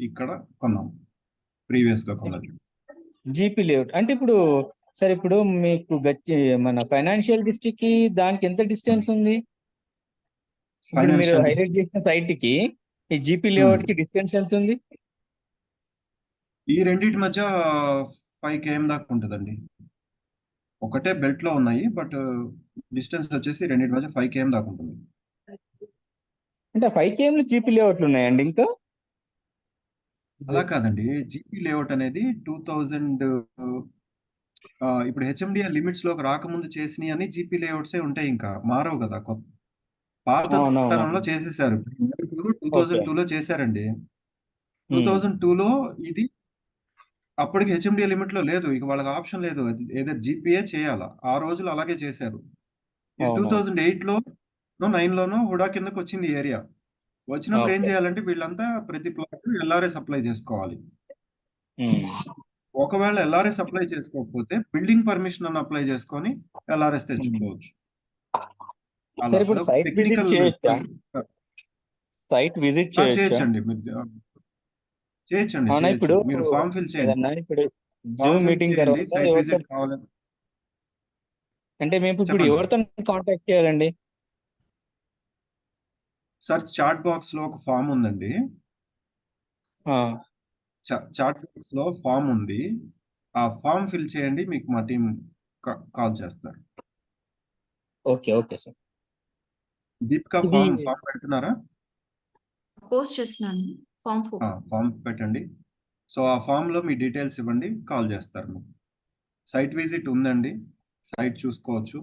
ఇక్కడ కొన్నాం, ప్రీవియస్ గా కొన్నది. జీపీ లేఅవుట్ అంటే ఇప్పుడు సరే, ఇప్పుడు మీకు మన ఫైనాన్షియల్ డిస్ట్రిక్ట్ కి దానికి ఎంత డిస్టెన్స్ ఉంది? ఇప్పుడు మీరు ఫైనాన్షియల్ హైలైట్ చేసిన సైట్ కి ఈ జీపీ లేఅవుట్ కి డిస్టెన్స్ ఎంత ఉంది? ఈ రెండింటి మధ్య 5 km దాకా ఉంటుందండి. ఒకటే బెల్ట్ లో ఉన్నాయి, బట్ డిస్టెన్స్ వచ్చేసి రెండింటి మధ్య 5 km దాకా ఉంటుంది. అంటే 5 km జీపీ లేఅవుట్లు ఉన్నాయండి ఇంకా? అలా కాదండి, జీపీ లేఅవుట్ అనేది 2000 ఇప్పుడు హెచ్ఎండిఏ లిమిట్స్ లోకి రాకముందు చేసినవి అని జీపీ లేఅవుట్స్ ఉంటాయి, ఇంకా మారవు కదా. పాత అవునవును. తరంలో చేసేసారు. 2002లో చేశారండి. 2002లో ఇది అప్పటికి హెచ్ఎండిఏ లిమిట్ లో లేదు, ఇక వాళ్ళకి ఆప్షన్ లేదు, ఏదో జీపీఏ చేయాలా. ఆ రోజులు అలాగే చేశారు. 2008లో 9లోనో హుడా కిందకి వచ్చింది ఏరియా. వచ్చినప్పుడు ఏం చేయాలంటే వీళ్ళంతా ప్రతి ప్లాట్ ఎల్ఆర్ఎస్ అప్లై చేసుకోవాలి. ఒకవేళ ఎల్ఆర్ఎస్ అప్లై చేసుకోకపోతే బిల్డింగ్ పర్మిషన్ అని అప్లై చేసుకొని ఎల్ఆర్ఎస్ తెచ్చుకోవచ్చు. అలా ఇప్పుడు సైట్ విజిట్ టెక్నికల్ చేయొచ్చా? సైట్ విజిట్ చేయొచ్చా? చేయొచ్చండి. చేయొచ్చండి, అవునా? చేయొచ్చు. ఇప్పుడు మీరు ఫామ్ ఫిల్ చేయండి. ఏదన్నా ఇప్పుడు ఫామ్ జూమ్ ఫిల్ మీటింగ్ చేయండి, తర్వాత సైట్ ఎవరితో విజిట్ కావాలి. అంటే మేము ఇప్పుడు చెప్పండి ఎవరితో కాంటాక్ట్ చేయాలండి? సార్, చాట్ బాక్స్ లో ఒక ఫామ్ ఉందండి. ఆ, చాట్ బాక్స్ లో ఫామ్ ఉంది, ఆ ఫామ్ ఫిల్ చేయండి, మీకు మా టీం కాల్ చేస్తారు. Okay okay sir. దీపికా, ఇది ఫామ్ పెడుతున్నారా? పోస్ట్ చేస్తున్నాను, ఫామ్ 4. ఫామ్ పెట్టండి. సో ఆ ఫామ్ లో మీ డీటెయిల్స్ ఇవ్వండి, కాల్ చేస్తారు మీకు. సైట్ విజిట్ ఉందండి. సైట్ చూసుకోవచ్చు.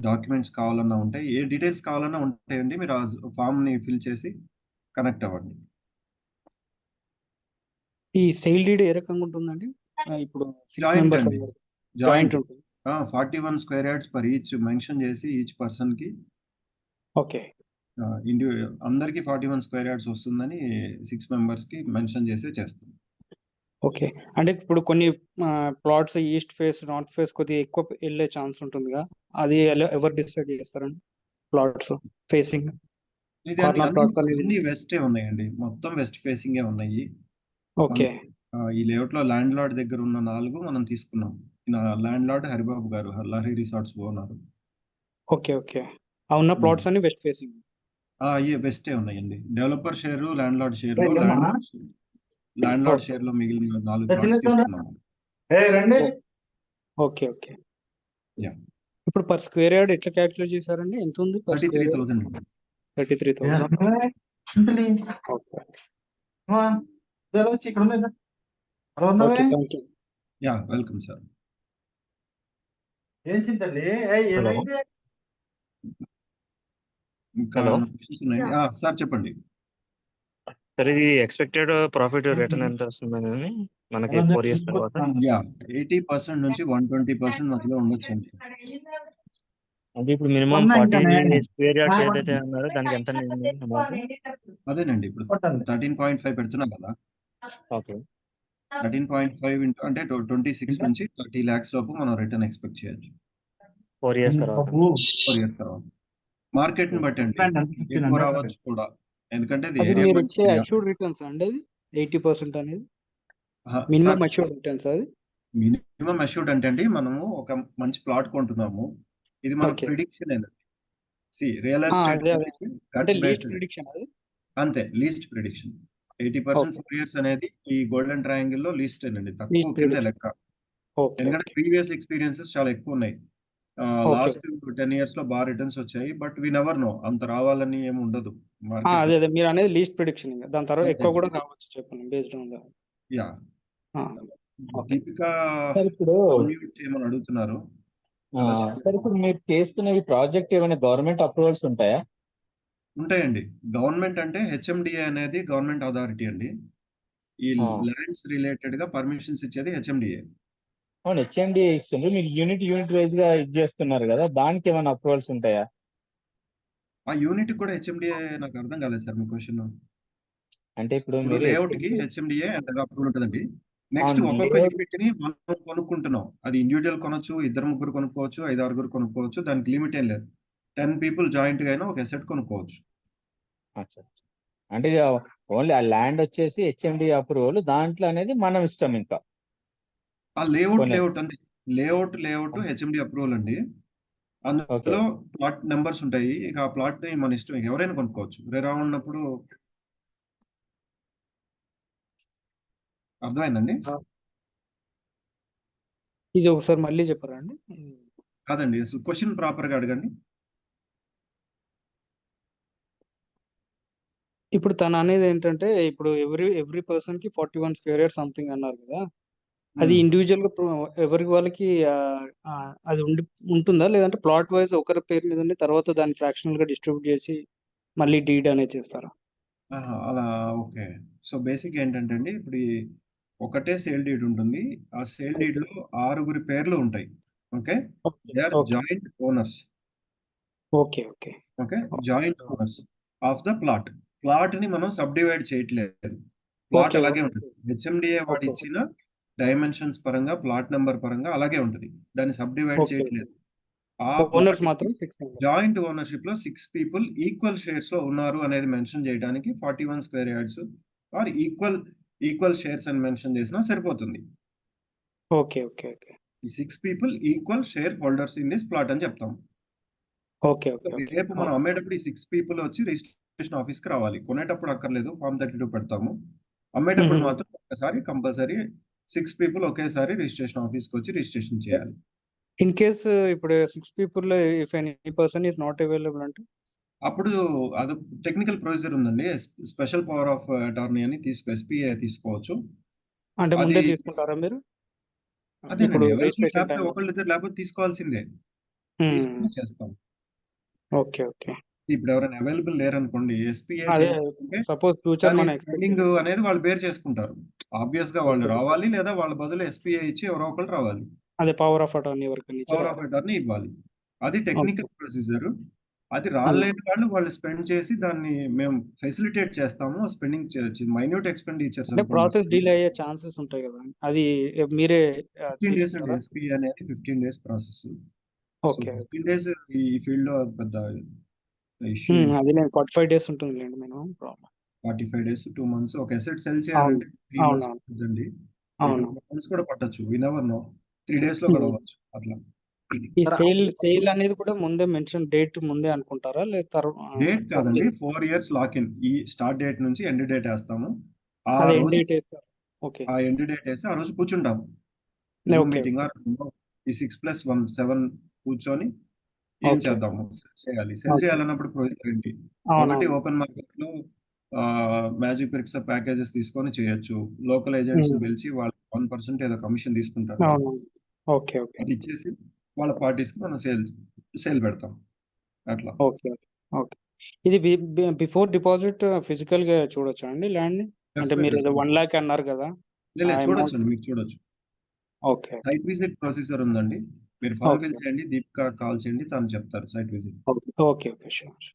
డాక్యుమెంట్స్ కావాలన్నా ఉంటాయి. ఏ డీటెయిల్స్ కావాలన్నా ఉంటాయండి. మీరు ఆ ఫామ్‌ని ఫిల్ చేసి కనెక్ట్ అవ్వండి. ఈ సేల్ డీడ్ ఏ రకంగా ఉంటుందండి? ఇప్పుడు 6 జాయింట్ మెంబర్స్ అండి. అన్నారు. జాయింట్. జాయింట్ ఉంటుంది. 41 square yards per each mention చేసి ఈచ్ పర్సన్‌కి ఓకే. అందరికి 41 స్క్వేర్ యార్డ్స్ వస్తుందని 6 మెంబర్స్‌కి మెన్షన్ చేసే చేస్తాం. ఓకే. అంటే ఇప్పుడు కొన్ని plots east face, north face కొద్దిగా ఎక్కువ వెళ్ళే ఛాన్స్ ఉంటుందిగా. అది ఎవరు డిసైడ్ చేస్తారండి? ప్లాట్స్ ఫేసింగ్ ఇది కార్నర్ ప్లాట్స్ అనేది. అన్ని వెస్టే ఉన్నాయండి. మొత్తం వెస్ట్ ఫేసింగే ఉన్నాయి. ఓకే. ఈ లేఅవుట్‌లో ల్యాండ్ లార్డ్ దగ్గర ఉన్న 4 మనం తీసుకున్నాం. ల్యాండ్ లార్డ్ హరిబాబు గారు, Lahari resorts owner. Okay. Okay. ఆ ఉన్న ప్లాట్స్ అన్ని వెస్ట్ ఫేసింగ్. అయ్యే వెస్టే ఉన్నాయండి. డెవలపర్ షేరు, ల్యాండ్ లార్డ్ షేర్‌లో ల్యాండ్ లార్డ్ ఓకే. షేర్‌లో మిగిలిన 4 ప్లాట్స్ తీసుకున్నాం. ఓకే. ఓకే. యాహ్! ఇప్పుడు పర్ స్క్వేర్ యార్డ్ ఎట్లా క్యాలిక్యులేట్ చేశారండి? ఎంత ఉంది per square yard? 33,000 33,000. Okay. Okay. Thank you. Yeah! Welcome sir. Hello. ఇంకా హలో. క్వెషన్స్ ఉన్నాయండి? సార్ చెప్పండి. సార్ ఇది ఎక్స్‌పెక్టెడ్ ప్రాఫిట్ రిటర్న్ ఎంత వస్తుందని మనకి 4 ఇయర్స్ తర్వాత? యాహ్! 80% నుంచి 120% మధ్యలో ఉండొచ్చండి. అంటే ఇప్పుడు మినిమమ్ 40 స్క్వేర్ యార్డ్స్ ఏదైతే అన్నారో దానికి ఎంత అమౌంట్? అదేనండి. ఇప్పుడు 13.5 పెడుతున్నాం కదా! ఓకే. 13.5 ఇంటూ అంటే 26 నుంచి 30 లాక్స్ లోపు మనం రిటర్న్ ఎక్స్‌పెక్ట్ చేయొచ్చు. 4 ఇయర్స్ తర్వాత. 4 ఇయర్స్ తర్వాత. మార్కెట్‌ని బట్టి అండి. ఎక్కువ రావచ్చు కూడా. ఎందుకంటే ఇది అది ఏరియా మీరు బై ఇచ్చే ఏరియా. అష్యూర్డ్ రిటర్న్స్ అండి అది? 80% అనేది? సార్ మినిమమ్ అష్యూర్డ్ రిటర్న్స్ అది? మినిమమ్ అష్యూర్డ్ అంటే అండి మనము ఒక మంచి ప్లాట్ కొంటున్నాము. ఇది మన ఓకే. ప్రిడిక్షన్ ఏనండి. రియల్ ఎస్టేట్ అదే. అనేది అంటే గట్ లీస్ట్ బేస్డ్. ప్రిడిక్షన్ అది? అంతే లీస్ట్ ప్రిడిక్షన్. 80% ఓకే. 4 ఇయర్స్ అనేది ఈ గోల్డెన్ ట్రయాంగిల్‌లో లీస్టేనండి. లీస్ట్ తక్కువ కింద ప్రిడిక్షన్. లెక్క. ఓకే. ఎందుకంటే ఓకే. ప్రీవియస్ ఎక్స్‌పీరియన్సెస్ చాలా ఎక్కువున్నాయి. ఓకే. లాస్ట్ 10 ఇయర్స్‌లో రిటర్న్స్ వచ్చాయి. But we never know. అంత రావాలని ఏమి ఉండదు అదే. మార్కెట్‌లో. అదే. మీరు అనేది లీస్ట్ ప్రిడిక్షన్ ఇంగ. దాని తర్వాత అంతే. ఎక్కువ కూడా రావచ్చు చెప్పండి based on the. Yeah! Okay. Deepika sir ఇప్పుడు అన్‌మ్యూట్ చేయమని అడుగుతున్నారు. ఎలా చేయాలి? సార్ ఇప్పుడు మీరు చేస్తున్న ఈ ప్రాజెక్ట్ ఏమైనా గవర్నమెంట్ అప్రూవల్స్ ఉంటాయా? ఉంటాయండి. గవర్నమెంట్ అంటే హెచ్ఎండిఏ అనేది గవర్నమెంట్ అథారిటీ అండి. ఈ ఆ. ల్యాండ్స్ రిలేటెడ్‌గా పర్మిషన్స్ ఇచ్చేది హెచ్ఎండిఏ. అవును, హెచ్ఎండిఏ ఇస్తుంది. మీరు యూనిట్ వైజ్ గా ఇది చేస్తున్నారు కదా, దానికి ఏమైనా అప్రూవల్స్ ఉంటాయా? ఆ యూనిట్‌కి కూడా హెచ్ఎండిఏ నాకు అర్థం కాలేదు సార్ మీ క్వెషన్. అంటే ఇప్పుడు ఇప్పుడు మీరు లేఅవుట్‌కి హెచ్ఎండిఏ అంటే అప్రూవల్ ఉంటదండి. నెక్స్ట్ అవును, ఒక్కొక్క లేఅవుట్. యూనిట్‌ని మనం కొనుక్కుంటున్నాం. అది ఇండివిడ్యువల్ కొనొచ్చు, ఇద్దరు ముగ్గురు కొనుక్కోవచ్చు, 5, 6 కొనుక్కోవచ్చు. దానికి లిమిట్ ఏం లేదు. 10 పీపుల్ జాయింట్‌గా అయినా ఒక అసెట్ కొనుక్కోవచ్చు. అచ్చా. అంటే ఓన్లీ ఆ ల్యాండ్ వచ్చేసి హెచ్ఎండిఏ అప్రూవల్, దాంట్లో అనేది మనం ఇష్టం ఇంకా ఆ లేఅవుట్ కొనేది. అంతే. లేఅవుట్ హెచ్ఎండిఏ అప్రూవల్ అండి. ఓకే. అందులో ప్లాట్ నంబర్స్ ఉంటాయి. ఇక ఆ ప్లాట్‌ని మన ఇష్టం. ఎవరైనా కొనుక్కోవచ్చు. రేరా ఉన్నప్పుడు అర్థమైందండి? ఇది ఒకసారి మళ్ళీ చెప్పరా అండి? కాదండి. అసలు క్వెషన్ ప్రాపర్‌గా అడగండి. ఇప్పుడు తను అనేది ఏంటంటే ఇప్పుడు ఎవ్రీ పర్సన్‌కి 41 స్క్వేర్ యార్డ్స్ సంథింగ్ అన్నారు కదా! అది హ్మ్. ఇండివిడ్యువల్‌గా ఎవరికి వాళ్ళకి అది ఉంటుందా? లేదంటే ప్లాట్ వైస్ ఒకరి పేరు మీద ఉండి తర్వాత దాన్ని ఫ్రాక్షనల్‌గా డిస్ట్రిబ్యూట్ చేసి మళ్ళీ డీడ్ అనేది చేస్తారా? ఆహా! అలా ఓకే. సో, బేసిక్‌గా ఏంటంటే అండి, ఇప్పుడు ఒకటే సేల్ డీడ్ ఉంటుంది. ఆ సేల్ ఓకే. డీడ్‌లో 6 పేర్లు ఉంటాయి. Okay. Okay. They are okay. Joint owners. Okay. Okay. Okay. Joint owners of the plot. ప్లాట్‌ని మనం సబ్ డివైడ్ చేయట్లేదు. Plot okay. అలాగే ఓకే. ఉంటుంది. HMDA okay. వాడిచ్చిన డైమెన్షన్స్ పరంగా, ప్లాట్ నంబర్ పరంగా అలాగే ఉంటది. దాన్ని సబ్ డివైడ్ ఓకే. చేయట్లేదు. ఆ ఓనర్స్ ప్లాట్‌కి మాత్రం 6 మెంబర్స్. జాయింట్ ఓనర్‌షిప్‌లో 6 పీపుల్ ఈక్వల్ షేర్స్‌లో ఉన్నారు అనేది మెన్షన్ చేయడానికి 41 square yards are equal shares అని మెన్షన్ చేసినా సరిపోతుంది. ఓకే. ఓకే. ఓకే. ఈ 6 people equal share holders in this plot అని చెప్తాం. ఓకే. ఓకే. ఓకే. రేపు మనం అమ్మేటప్పుడు ఈ 6 పీపుల్ వచ్చి రిజిస్ట్రేషన్ ఆఫీస్‌కి రావాలి. కొనేటప్పుడు అక్కర్లేదు. ఫార్మ్ 32 పెడతాము. అమ్మేటప్పుడు హుహు. మాత్రం ఒక్కసారి కంపల్సరీ 6 పీపుల్ ఒకేసారి రిజిస్ట్రేషన్ ఆఫీస్‌కి వచ్చి రిజిస్ట్రేషన్ చేయాలి. ఇన్ కేస్ ఇప్పుడు 6 పీపుల్‌లో if any person is not available అంటే? అప్పుడు అదొక టెక్నికల్ ప్రొసీజర్ ఉందండి. స్పెషల్ పవర్ ఆఫ్ అటార్నీ అని ఎస్‌పీఏ తీసుకోవచ్చు. అంటే అది ముందే తీసుకుంటారా మీరు? ఇప్పుడు అదేనండి. అవైలబుల్ రిజిస్ట్రేషన్ లేకపోతే టైం. ఒకళ్ళిద్దరు లేకపోతే తీసుకోవాల్సిందే. తీసుకునే చేస్తాం. Okay okay. ఇప్పుడు ఎవరైనా అవైలబుల్ లేరనుకోండి, ఎస్‌పీఐ అదే చేయించుకుంటే సపోజ్ ఫ్యూచర్ దాని మనం ఎక్స్పెక్ట్ స్పెండింగ్ అనేది వాళ్ళు బేర్ చేసుకుంటారు. ఆబ్వియస్‌గా వాళ్ళు రావాలి, లేదా వాళ్ళ బదులు ఎస్‌పీఐ ఇచ్చి ఎవరో ఒకళ్ళు రావాలి. అదే పవర్ ఆఫ్ అటార్నీ ఎవరికైనా ఇచ్చి పవర్ ఆఫ్ రావాలి. అటార్నీ ఇవ్వాలి. అది ఓకే. Technical procedure. అది రాలేని వాళ్ళు స్పెండ్ చేసి దాన్ని మేము ఫెసిలిటేట్ చేస్తాము. స్పెండింగ్ మైన్యూట్ ఎక్స్‌పెండిచర్స్ అంటే ప్రాసెస్ అనుకోండి. డిలే అయ్యే ఛాన్సెస్ ఉంటాయి కదా, అది మీరే 15 డేస్ అండి. తీసుకుంటారా? ఎస్‌పీఐ అనేది 15 days process. So, okay 15 days ఈ ఫీల్డ్‌లో పెద్ద ఇష్యూ ఏం అది నేను 45 డేస్ ఉంటుందిలేండి మినిమం ప్రాబ్లం. 45 days, 2 months. ఒక అసెట్ సెల్ అవును చేయాలంటే 3 మంత్స్ అవునవును పట్టుద్దండి. అవును. 4 మంత్స్ కూడా పట్టొచ్చు. వి నెవర్ నో. 3 డేస్‌లో కూడా అవ్వచ్చు అట్లా. ఈ సార్ సేల్ అనేది కూడా ముందే మెన్షన్ డేట్ ముందే అనుకుంటారా లేదా డేట్ కాదండి. 4 ఇయర్స్ లాక్ ఇన్. ఈ స్టార్ట్ డేట్ నుంచి ఎండ్ డేట్ ఏస్తాము. ఆ అదే ఎండ్ రోజు డేట్ వేస్తారు. ఓకే ఆ ఎండ్ డేట్ ఏసి ఆ రోజు కూర్చుంటాము. జూమ్ ఓకే మీటింగ్ ఆర్ ఈ 6+1 7 కూర్చొని ఏం ఓకే. చేద్దాము? సెల్ చేయాలి. Cell okay. చేయాలన్నప్పుడు ప్రొసీజర్ ఏంటి? ఒకటి అవునవును. ఓపెన్ మార్కెట్‌లో మ్యాజిక్ బ్రిక్స్ ప్యాకేజెస్ తీసుకొని చేయొచ్చు. లోకల్ ఏజెంట్స్‌ని పిలిచి వాళ్ళు 1% ఏదో కమిషన్ తీసుకుంటారు వాళ్ళు. అవునవును. ఓకే ఓకే అది ఇచ్చేసి వాళ్ళ పార్టీస్‌కి మనం సేల్ పెడతాం. అట్లా. Okay okay. ఇది బిఫోర్ డిపాజిట్ ఫిజికల్ గా చూడొచ్చా అండి ల్యాండ్? అంటే మీరు డెఫినెట్‌గా ఏదో 1 చూడొచ్చు. లాక్ అన్నారు కదా, ఆ లేదు అమౌంట్. చూడొచ్చండి. మీకు చూడొచ్చు. ఓకే సైట్ విజిట్ ప్రొసీజర్ ఉందండి. మీరు ఫామ్ ఓకే ఫిల్ చేయండి. దీపికకి కాల్ చేయండి. తను చెప్తారు site visit. Okay okay sure.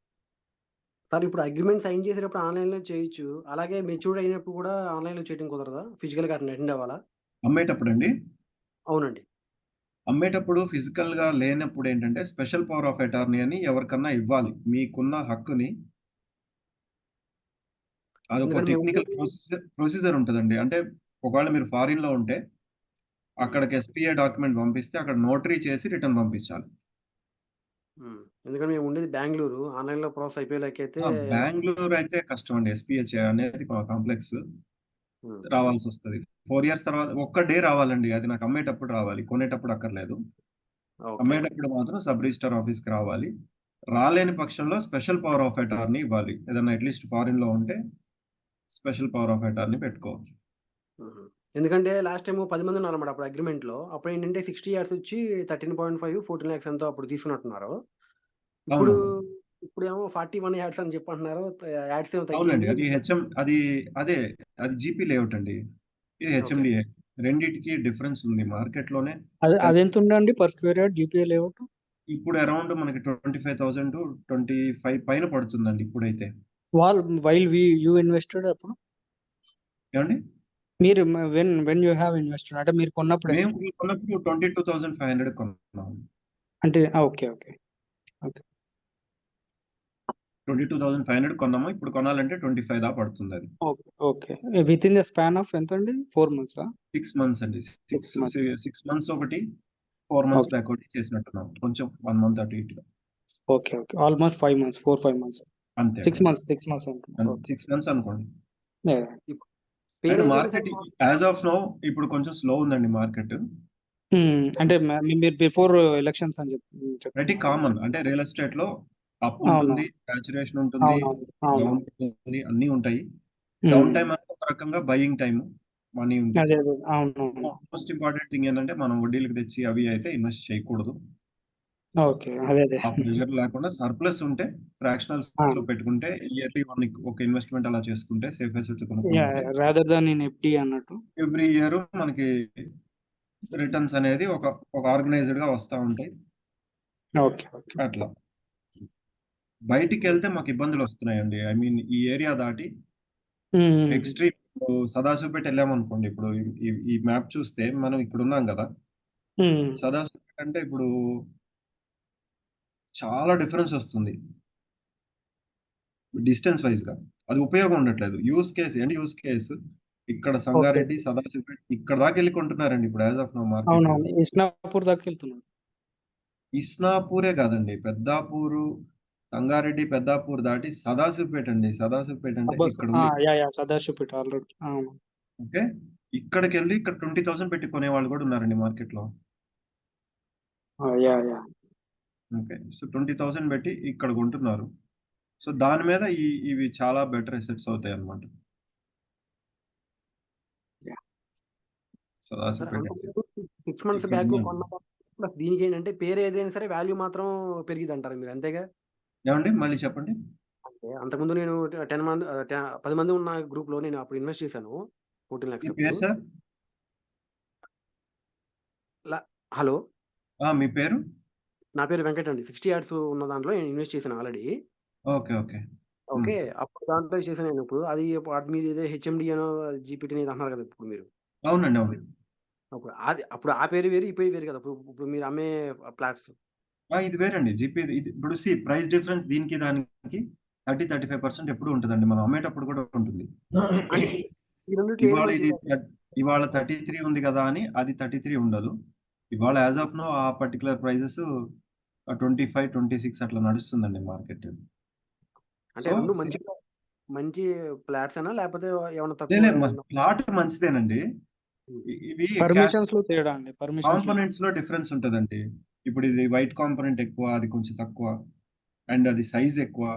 Sir ఇప్పుడు అగ్రిమెంట్ సైన్ చేసేటప్పుడు ఆన్‌లైన్‌లో చేయొచ్చు. అలాగే మెచ్యూర్డ్ అయినప్పుడు కూడా ఆన్‌లైన్‌లో చేయడం కుదరదా? ఫిజికల్‌గా అటెండ్ అవ్వాలా? అమ్మేటప్పుడండి? అవునండి. అమ్మేటప్పుడు ఫిజికల్‌గా లేనప్పుడు ఏంటంటే స్పెషల్ పవర్ ఆఫ్ అటార్నీ అని ఎవరికన్నా ఇవ్వాలి. మీకున్న హక్కుని అదొక ఎందుకంటే మేము టెక్నికల్ ఉండేది ప్రొసీజర్ ఉంటదండి. అంటే ఒకవేళ మీరు ఫారిన్‌లో ఉంటే అక్కడికి ఎస్‌పీఐ డాక్యుమెంట్ పంపిస్తే అక్కడ నోటరీ చేసి రిటర్న్ పంపించాలి. ఎందుకంటే మేము ఉండేది బెంగుళూరు. ఆన్‌లైన్‌లో ప్రాసెస్ అయిపోయేలకైతే బెంగుళూరు అయితే కష్టం అండి. ఎస్‌పీఐ అనేది కాంప్లెక్స్. హ్మ్. రావాల్సొస్తది. 4 ఇయర్స్ తర్వాత ఒక్క డే రావాలండి. అది నాకు అమ్మేటప్పుడు రావాలి. కొనేటప్పుడు అక్కర్లేదు. ఓకే. అమ్మేటప్పుడు మాత్రం సబ్ రిజిస్ట్రార్ ఆఫీస్‌కి రావాలి. రాలేని పక్షంలో స్పెషల్ పవర్ ఆఫ్ అటార్నీ ఇవ్వాలి. ఏదన్నా అట్‌లీస్ట్ ఫారిన్‌లో ఉంటే స్పెషల్ పవర్ ఆఫ్ అటార్నీ పెట్టుకోవచ్చు. హుహు. ఎందుకంటే లాస్ట్ టైము 10 మంది ఉన్నారన్నమాట అప్పుడు అగ్రీమెంట్‌లో. అప్పుడేంటంటే 60 ఇయర్స్ వచ్చి 13.5, 14 లాక్స్ ఎంతో అప్పుడు తీసుకున్నట్టున్నారు. ఇప్పుడు అవునవును. ఇప్పుడేమో 41 యాడ్స్ అని చెప్పి అంటున్నారు. యాడ్స్ ఏమో అవునండి. తగ్గింది. అది అదే. అది జీపీ లేఅవుట్ అండి. ఇది ఓకే. హెచ్ఎండిఏ. రెండిటికి డిఫరెన్స్ ఉంది. మార్కెట్‌లోనే అదెంత ఉందండి per square yard GPA layout? ఇప్పుడు అరౌండ్ మనకి 25,000-25 పైన పడుతుందండి ఇప్పుడైతే. వైల్ యూ ఇన్వెస్టెడ్ అప్పుడు ఏవండి? మీరు వెన్ యూ హ్యావ్ ఇన్వెస్టెడ్ అంటే మీరు కొన్నప్పుడు మేము ఎంత? కొన్నప్పుడు 22,500 కొన్నాము. అంటే ఓకే ఓకే ఓకే 22,500 కొన్నాము. ఇప్పుడు కొనాలంటే 25 దాకా పడుతుందది. Okay okay. Within the span of ఎంత అండి? 4 మంత్సా? 6 మంత్స్ అండి. 6 మంత్స్. 6 మంత్స్ ఒకటి, 4 మంత్స్ ఓకే బ్యాక్ ఒకటి చేసినట్టున్నాం. కొంచెం 1 మంత్ అటు ఇటుగా. Okay okay. Almost 5 months, 4-5 months. అంతే 6 అండి. మంత్స్ అంటున్నారు. ఓకే. 6 మంత్స్ అనుకోండి. ఇప్పుడు అండ్ పేరేంటంటే market sir as of now ఇప్పుడు కొంచెం స్లో ఉందండి మార్కెట్. అంటే మీరు బిఫోర్ ఎలక్షన్స్ అని ప్రతి చెప్తున్నారు. కామన్. అంటే రియల్ ఎస్టేట్‌లో అప్ అవును ఉంటుంది, సాచురేషన్ ఉంటుంది, అవునవును అవును. డౌన్ ఉంటుంది, అన్నీ ఉంటాయి. డౌన్ టైమ్ అనేది ఒక రకంగా బయింగ్ టైమ్. మనీ ఉంటే. అదే అదే అవునవును. మోస్ట్ ఇంపార్టెంట్ థింగ్ ఏంటంటే మనం వడ్డీలకి తెచ్చి అవి అయితే ఇన్వెస్ట్ చేయకూడదు. ఓకే అదే అదే. ఆ ప్రెషర్ లేకుండా సర్ప్లస్ ఉంటే ఫ్రాక్షనల్స్‌లో పెట్టుకుంటే ఇయర్లీ ఒక ఇన్వెస్ట్‌మెంట్ అలా చేసుకుంటే సేఫ్ అసెట్స్ కొనుక్కుంటే రాదర్ దాన్ ఇన్ ఎఫ్‌డి అన్నట్టు. ఎవ్రీ ఇయర్ మనకి రిటర్న్స్ అనేది ఒక ఆర్గనైజ్డ్‌గా వస్తా ఉంటాయి. Okay okay. అట్లా. బయటికెళ్తే మాకు ఇబ్బందులొస్తున్నాయండి. ఐ మీన్ ఈ ఏరియా దాటి ఎక్స్‌ట్రీమ్ సదాశివపేట ఎళ్ళామనుకోండి. ఇప్పుడు ఈ మ్యాప్ చూస్తే మనం ఇక్కడున్నాం గదా! సదాశివపేట అంటే ఇప్పుడు చాలా డిఫరెన్స్ ఒస్తుంది. డిస్టెన్స్ వైస్‌గా. అది ఉపయోగం ఉండట్లేదు. యూజ్ కేస్ ఇక్కడ ఓకే. సంగారెడ్డి, సదాశివపేట ఇక్కడ దాకెళ్లి కొంటున్నారండి ఇప్పుడు యాస్ ఆఫ్ నౌ మార్కెట్. అవునవును. ఇస్నాపూర్ దాకా వెళ్తున్నారు. ఇస్నాపూరే గాదండి. పెద్దాపూరు, సంగారెడ్డి, పెద్దాపూర్ దాటి సదాశివపేట అండి. సదాశివపేట అంటే ఇక్కడుంది. సదాశివపేట ఆల్రెడీ. అవును. ఓకే. ఇక్కడికెళ్ళి ఇక్కడ 20,000 పెట్టి కొనేవాళ్ళు గూడా ఉన్నారండి మార్కెట్‌లో. యాహ్. ఓకే. సో, 20,000 బెట్టి ఇక్కడ కొంటున్నారు. సో, దాని మీద ఇవి చాలా బెటర్ అసెట్స్ అవుతాయన్నమాట. యాహ్. సార్ సదాశివపేట అంటే. అనంతపూర్ 6 మంత్స్ ఇక్కడ బ్యాక్ ఉందండి. కొన్న ప్లస్ దీనికి ఏంటంటే పేరు ఏదైనా సరే వాల్యూ మాత్రం పెరిగిద్ది అంటారు మీరు అంతేగా? ఏమండి మళ్ళీ చెప్పండి? అంటే అంతకుముందు నేను 10 మంది ఉన్న గ్రూప్‌లో నేను అప్పుడు ఇన్వెస్ట్ చేశాను. 14 మీ లాక్స్ పేరు అప్పుడు. సార్? హలో! మీ పేరు? నా పేరు వెంకట్ అండి. 60 యార్డ్స్ ఉన్న దాంట్లో నేను ఇన్వెస్ట్ చేశాను ఆల్రెడీ. ఓకే. ఓకే. ఓకే. అప్పుడు దాంట్లో చేశాను నేను ఇప్పుడు. అది మీరు ఏదో హెచ్ఎండి అనో, జీపీటీ ఏదో అన్నారు కదా ఇప్పుడు మీరు. అవునండి. అవును. అప్పుడు ఆ పేరు వేరు, ఈ పేరు వేరు కదా! ఇప్పుడు మీరు అమ్మే ఫ్లాట్స్. ఇది వేరండి. ఇది ఇప్పుడు ప్రైస్ డిఫరెన్స్ దీనికి దానికి 35% ఎప్పుడూ ఉంటదండి. మనం అమ్మేటప్పుడు కూడా ఉంటుంది. అంటే ఈ రెండిట్లో ఏది ఇవాళ ఇది మంచిది? ఇవాళ 33 ఉంది కదా అని అది 33 ఉండదు. ఇవాళ యాస్ ఆఫ్ నౌ ఆ పర్టిక్యులర్ ప్రైజెస్ 25, 26 అట్లా నడుస్తుందండి మార్కెట్. అంటే సో, రెండు మంచి ఫ్లాట్సేనా లేకపోతే ఏమన్నా తక్కువ లేదు ఏమన్నా? ప్లాట్ మంచిదేనండి. ఇవి పర్మిషన్స్ లో తేడా అండి. పర్మిషన్స్ లో కాంపోనెంట్స్ లో డిఫరెన్స్ ఉంటదండి. ఇప్పుడు ఇది వైట్ కాంపోనెంట్ ఎక్కువ, అది కొంచెం తక్కువ. అండ్ అది సైజ్ ఎక్కువ.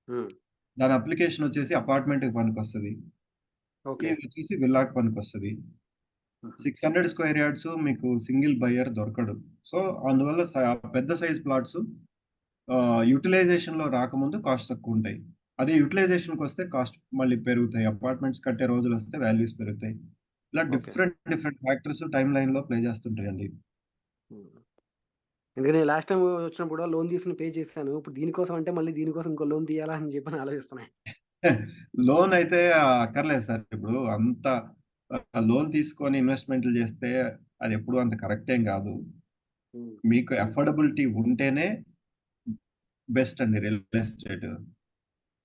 హ్మ్. దాని అప్లికేషన్ వచ్చేసి అపార్ట్మెంట్‌కి పనికొస్తది. ఓకే. ఇది వచ్చేసి విల్లాకి పనికొస్తది. హుహు. 600 స్క్వేర్ యార్డ్స్ మీకు సింగిల్ బయ్యర్ దొరకడు. సో, అందువల్ల పెద్ద సైజ్ ప్లాట్స్ యుటిలైజేషన్‌లో రాకముందు కాస్ట్ తక్కువుంటాయి. అదే యుటిలైజేషన్‌కొస్తే కాస్ట్ మళ్ళీ పెరుగుతాయి. అపార్ట్మెంట్స్ కట్టే రోజులొస్తే వాల్యూస్ పెరుగుతాయి. ఇలా ఓకే. డిఫరెంట్ ఫ్యాక్టర్స్ టైమ్ లైన్‌లో ప్లే చేస్తుంటాయండి. హ్మ్. ఎందుకంటే లాస్ట్ టైమ్ వచ్చినప్పుడు లోన్ తీసుకొని పే చేశాను. ఇప్పుడు దీనికోసం అంటే మళ్ళీ దీనికోసం ఇంకో లోన్ తీయాలా అని చెప్పని ఆలోచిస్తున్నా. లోన్ అయితే అక్కర్లేదు సార్. ఇప్పుడు అంత లోన్ తీసుకొని ఇన్వెస్ట్‌మెంట్‌లు చేస్తే అదెప్పుడు అంత కరెక్ట్ ఏం కాదు. హ్మ్. మీకు అఫోర్డబిలిటీ ఉంటేనే బెస్ట్ అండి రియల్ ఎస్టేట్.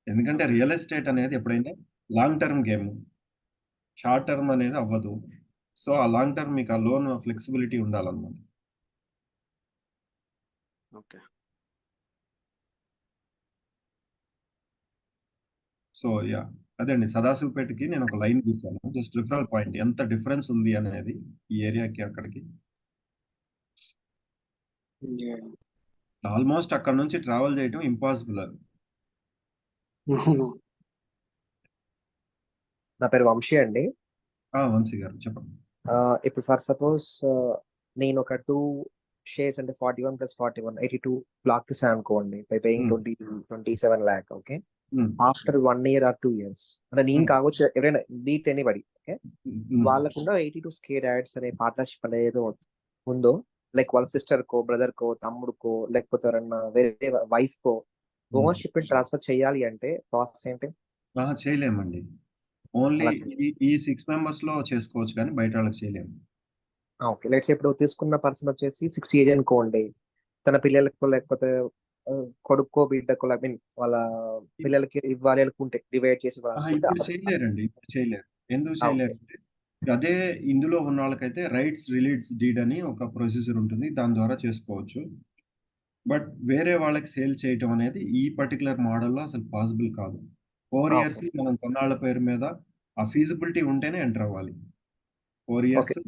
ఎందుకంటే ఓకే. రియల్ ఎస్టేట్ అనేది ఎప్పుడైనా long term game. Short term అనేది అవ్వదు. సో, ఆ లాంగ్ టర్మ్ మీకు ఆ లోన్ ఫ్లెక్సిబిలిటీ ఉండాలన్నమాట. ఓకే. So, yeah! అదే అండి సదాశివపేటకి నేను ఒక లైన్ గీసాను. జస్ట్ రిఫరల్ పాయింట్ ఎంత డిఫరెన్స్ ఉంది అనేది ఈ ఏరియాకి అక్కడికి. యాహ్! ఆల్‌మోస్ట్ అక్కడి నుంచి ట్రావెల్ చేయటం ఇంపాసిబుల్ అది. అవును. నా పేరు వంశీ అండి. వంశీ గారు చెప్పండి. ఇప్పుడు ఫర్ సపోజ్ నేను ఒక 2 షేర్స్ అంటే 41+41 82 బ్లాక్ తీసాను అనుకోండి. బై పేయింగ్ హ్మ్. 27 lakh ఓకే. హ్మ్. ఆఫ్టర్ 1 year or 2 years అంటే నేను హ్మ్. కావచ్చు ఎవరైనా బీట్ ఎనీబడీ ఓకే. హ్మ్. వాళ్ళకుండా 82 స్క్వేర్ యార్డ్స్ అనే పార్ట్నర్‌షిప్ అనేది ఉందో లైక్ వాళ్ళ సిస్టర్‌కో, బ్రదర్‌కో, తమ్ముడికో లేకపోతే ఎవరన్నా వేరే వైఫ్‌కో హ్మ్. ఓనర్‌షిప్‌ని ట్రాన్స్‌ఫర్ చేయాలి అంటే ప్రాసెస్ ఏంటి? చేయలేమండి. ఓన్లీ అలా ఈ 6 మెంబర్స్‌లో చేసుకోవచ్చు కానీ బయట వాళ్ళకి చేయలేము. ఓకే. లెట్స్ సే ఇప్పుడు తీసుకున్న పర్సన్ వచ్చేసి 60 ఏజ్ అనుకోండి. తన పిల్లలకో లేకపోతే కొడుక్కో, బిడ్డకో ఐ మీన్ వాళ్ళ పిల్లలకి ఇవ్వాలి అనుకుంటే డివైడ్ చేసి ఇవ్వాలనుకుంటే ఇప్పుడు చేయలేరండి. ఇప్పుడు చేయలేరు. ఎందుకు ఓకే. చేయలేరంటే అదే ఇందులో ఉన్నోళ్ళకైతే రైట్స్ రిలీజ్ డీడ్ అని ఒక ప్రొసీజర్ ఉంటుంది. దాని ద్వారా చేసుకోవచ్చు. బట్ వేరే వాళ్ళకి సేల్ చేయటం అనేది ఈ పర్టిక్యులర్ మోడల్‌లో అసలు పాసిబుల్ కాదు. 4 ఓకే. ఇయర్స్ మనం కొన్నాళ్ళ పేరు మీద ఆ ఫీజిబిలిటీ ఉంటేనే ఎంటర్ అవ్వాలి. 4 ఓకే. ఇయర్స్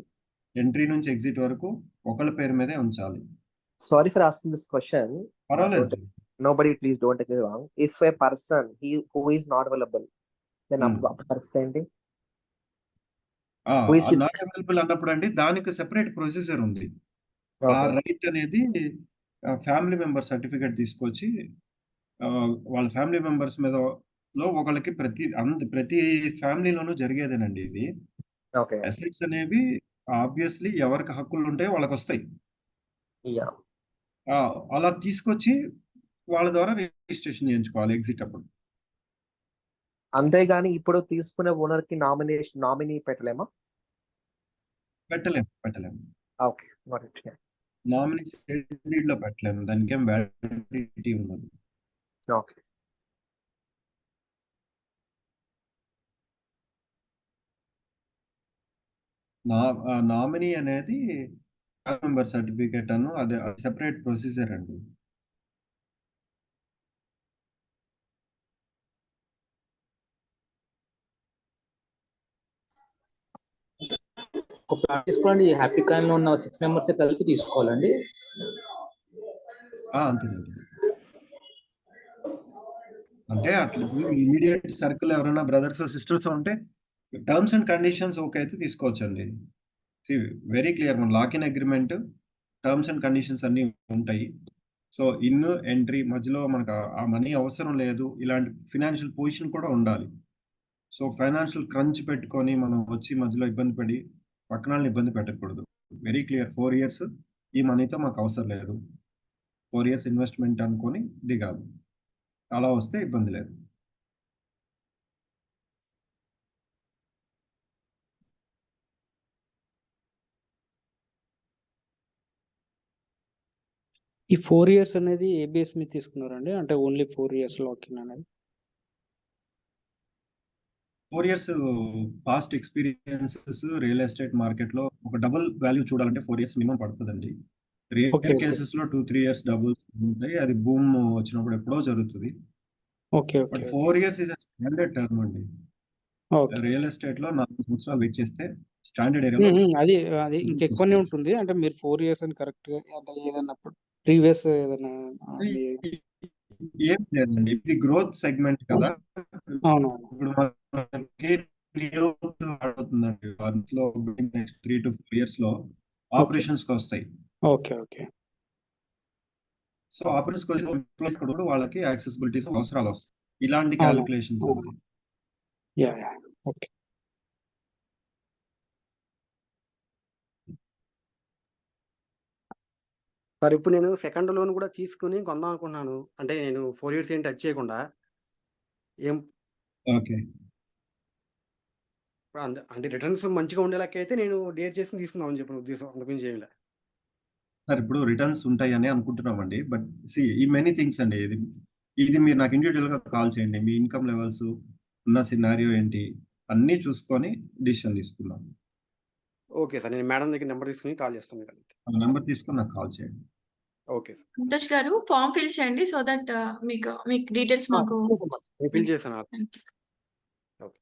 ఎంట్రీ నుంచి ఎగ్జిట్ వరకు ఒకళ్ళ పేరు మీదే ఉంచాలి. Sorry for asking this question. పర్వాలేదు. Nobody please don't take it wrong. If a person who is not available then hmm. అప్పుడు పరిస్థితి ఏంటి? ఆ! Who is his not available అన్నప్పుడండి దానికి సెపరేట్ ప్రొసీజర్ ఉంది. ఆ ఓకే. రైట్ అనేది ఫ్యామిలీ మెంబర్ సర్టిఫికేట్ తీసుకొచ్చి వాళ్ళ ఫ్యామిలీ మెంబర్స్ లో ఒకళ్ళకి ప్రతి ఫ్యామిలీలోనూ జరిగేదేనండి ఇది. ఓకే. అసెట్స్ అనేవి ఆబ్వియస్‌లీ ఎవరికి హక్కులుంటాయో వాళ్ళకొస్తాయి. యాహ్! అలా తీసుకొచ్చి వాళ్ళ ద్వారా రిజిస్ట్రేషన్ చేయించుకోవాలి ఎగ్జిట్ అప్పుడు. అంతేగాని ఇప్పుడు తీసుకునే ఓనర్‌కి నామినీ పెట్టలేమా? పెట్టలేము. Okay. Got it. Yeah! Nominee sale డీడ్‌లో పెట్టలేము. దానికేం వాలిడిటీ ఉండదు. ఓకే. నామినీ అనేది ఫ్యామిలీ మెంబర్ సర్టిఫికేట్ అది సెపరేట్ ప్రొసీజర్ అండి. ఒక ప్లాన్ తీసుకోవాలండి. హ్యాపీ కాయిన్‌లో ఉన్న 6 మెంబర్సే కలిపి తీసుకోవాలండి? అంతేనండి. అంటే అట్లా ఇప్పుడు మీ ఇమ్మీడియేట్ సర్కిల్ ఎవరైనా బ్రదర్సో, సిస్టర్సో ఉంటే టర్మ్స్ అండ్ కండిషన్స్ ఓకే అయితే తీసుకోవచ్చండి. Very clear. మన lock in agreement terms and conditions అన్నీ ఉంటాయి. సో ఎంట్రీ మధ్యలో మనకు ఆ మనీ అవసరం లేదు. ఇలాంటి ఫినాన్షియల్ పొజిషన్ కూడా ఉండాలి. సో ఫైనాన్షియల్ క్రంచ్ పెట్టుకొని మనం వచ్చి మధ్యలో ఇబ్బంది పడి పక్కన వాళ్ళని ఇబ్బంది పెట్టకూడదు. వెరీ క్లియర్ 4 ఇయర్స్ ఈ మనీతో మాకు అవసరం లేదు. 4 ఇయర్స్ ఇన్వెస్ట్మెంట్ అనుకొని దిగాలి. అలా వస్తే ఇబ్బంది లేదు. ఈ 4 ఇయర్స్ అనేది ఏ బేస్ మీద తీసుకున్నారండి? అంటే ఓన్లీ 4 ఇయర్స్ లాక్ ఇన్ అనేది? 4 years past experiences real estate మార్కెట్‌లో ఒక డబుల్ వాల్యూ చూడాలంటే 4 ఇయర్స్ మినిమమ్ పడుతదండి. ఓకే. Rare okay. కేసెస్‌లో 2, 3 ఇయర్స్ డబుల్స్ ఉంటాయి. అది బూమ్ వచ్చినప్పుడు ఎప్పుడో జరుగుతది. Okay. But okay. 4 years is a standard term అండి. ఓకే. రియల్ ఎస్టేట్‌లో 4 సంవత్సరాలు వెయిట్ చేస్తే స్టాండర్డ్ ఏరియాలో అది ఇంకెక్కువనే చూసుకోవచ్చు. ఉంటుంది. అంటే మీరు 4 ఇయర్స్ అని కరెక్ట్‌గా అంటే ఏదన్నా ప్రీవియస్ ఏదైనా మీ ఏం లేదండి. ఇది గ్రోత్ సెగ్మెంట్ కదా! అవునవును. ఇప్పుడు మనకి లేఅవుట్స్ అడుగుతుందండి. దాంట్లో నెక్స్ట్ 3-4 ఇయర్స్‌లో ఓకే. ఆపరేషన్స్‌కొస్తాయి. ఓకే. ఓకే. సో ఆపరేషన్స్‌కొచ్చిన ఎంప్లాయీస్ కూడా వాళ్ళకి యాక్సెసిబిలిటీస్ అవసరాలొస్తాయి. ఇలాంటి అవును. కాలిక్యులేషన్స్ అవును. అండి. యాహ్! ఓకే. సార్ ఇప్పుడు నేను సెకండ్ లోన్ కూడా తీసుకొని కొందాం అనుకుంటున్నాను. అంటే నేను 4 ఇయర్స్ ఏం టచ్ చేయకుండా. ఏం ఓకే. అంటే రిటర్న్స్ మంచిగా ఉండే లెక్కయితే నేను డేర్ చేసుకొని తీసుకుందామని చెప్పిన ఉద్దేశం. అంతకుమించి ఏమి లే. సార్ ఇప్పుడు రిటర్న్స్ ఉంటాయని అనుకుంటున్నామండి. బట్ ఈ మెనీ థింగ్స్ అండి. ఇది మీరు నాకు ఇండివిడ్యువల్‌గా కాల్ చేయండి. మీ ఇన్‌కమ్ లెవెల్స్, ఉన్న సినారియో ఏంటి అన్నీ చూసుకొని డెసిషన్ తీసుకుందాం. Okay sir. నేను మేడం దగ్గర నంబర్ తీసుకొని కాల్ చేస్తాను మీకు. ఆ నంబర్ తీసుకొని నాకు కాల్ చేయండి. Okay sir. సంతోష్ గారు ఫార్మ్ ఫిల్ చేయండి. సో దట్ మీకు డీటెయిల్స్ మాకు నేను ఫిల్ చేశాను. Thank you. ఓకే.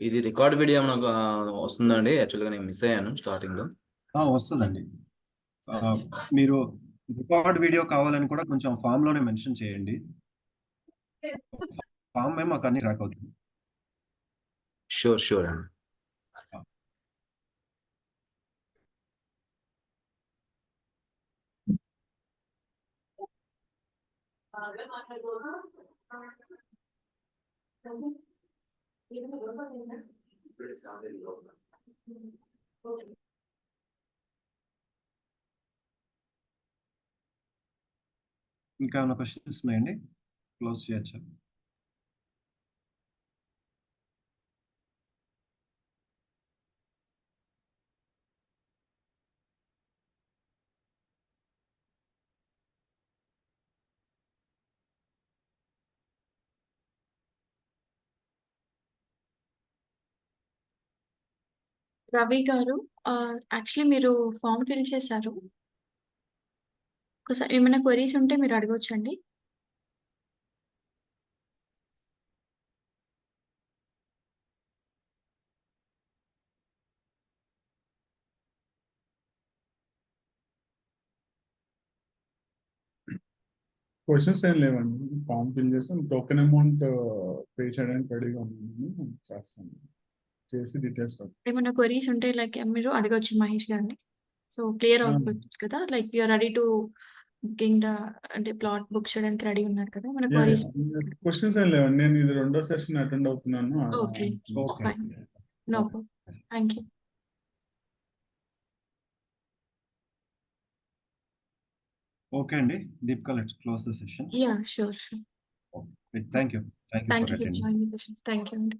ఇది రికార్డ్ వీడియో నాకు వస్తుందండి. యాక్చువల్‌గా నేను మిస్ అయ్యాను స్టార్టింగ్‌లో. వస్తదండి. మీరు రికార్డ్ వీడియో కావాలని కూడా కొంచెం ఫార్మ్‌లోనే మెన్షన్ చేయండి. ఫార్మే మాకు అన్ని ట్రాక్ అవుతుంది. షూర్ అండి. ఆ! ఇంకా ఏమైనా క్వెషన్స్ ఉన్నాయండి? క్లోజ్ చేయొచ్చా? రవి గారు యాక్చువల్లీ మీరు ఫార్మ్ ఫిల్ చేశారు. ఒకసారి ఏమైనా క్వెరీస్ ఉంటే మీరు అడగొచ్చండి. క్వశ్చన్స్ ఏం లేవండి. ఫామ్ ఫిల్ చేస్తాం. టోకెన్ అమౌంట్ పే చేయడానికి రెడీగా ఉన్నాను. చేస్తాను. చేసి డీటెయిల్స్ ఏమైనా క్వెరీస్ ఉంటే లైక్ మీరు అడగొచ్చు మహేష్ గారిని. సో క్లియర్ అవుతుంది కదా! Like you are ready to booking అంటే ప్లాట్ బుక్ చేయడానికి రెడీ ఉన్నారు కదా! ఏమైనా క్వెరీస్ క్వశ్చన్స్ ఏం లేవండి. నేను ఇది 2వ సెషన్ అటెండ్ అవుతున్నాను. Okay. Okay. Fine. No problem. Thank you. Okay అండి. Deepika, let's close the session. Yeah! Sure. Okay. Thank you. Thank you thank for you for attending. Joining the session. Thank you అండి.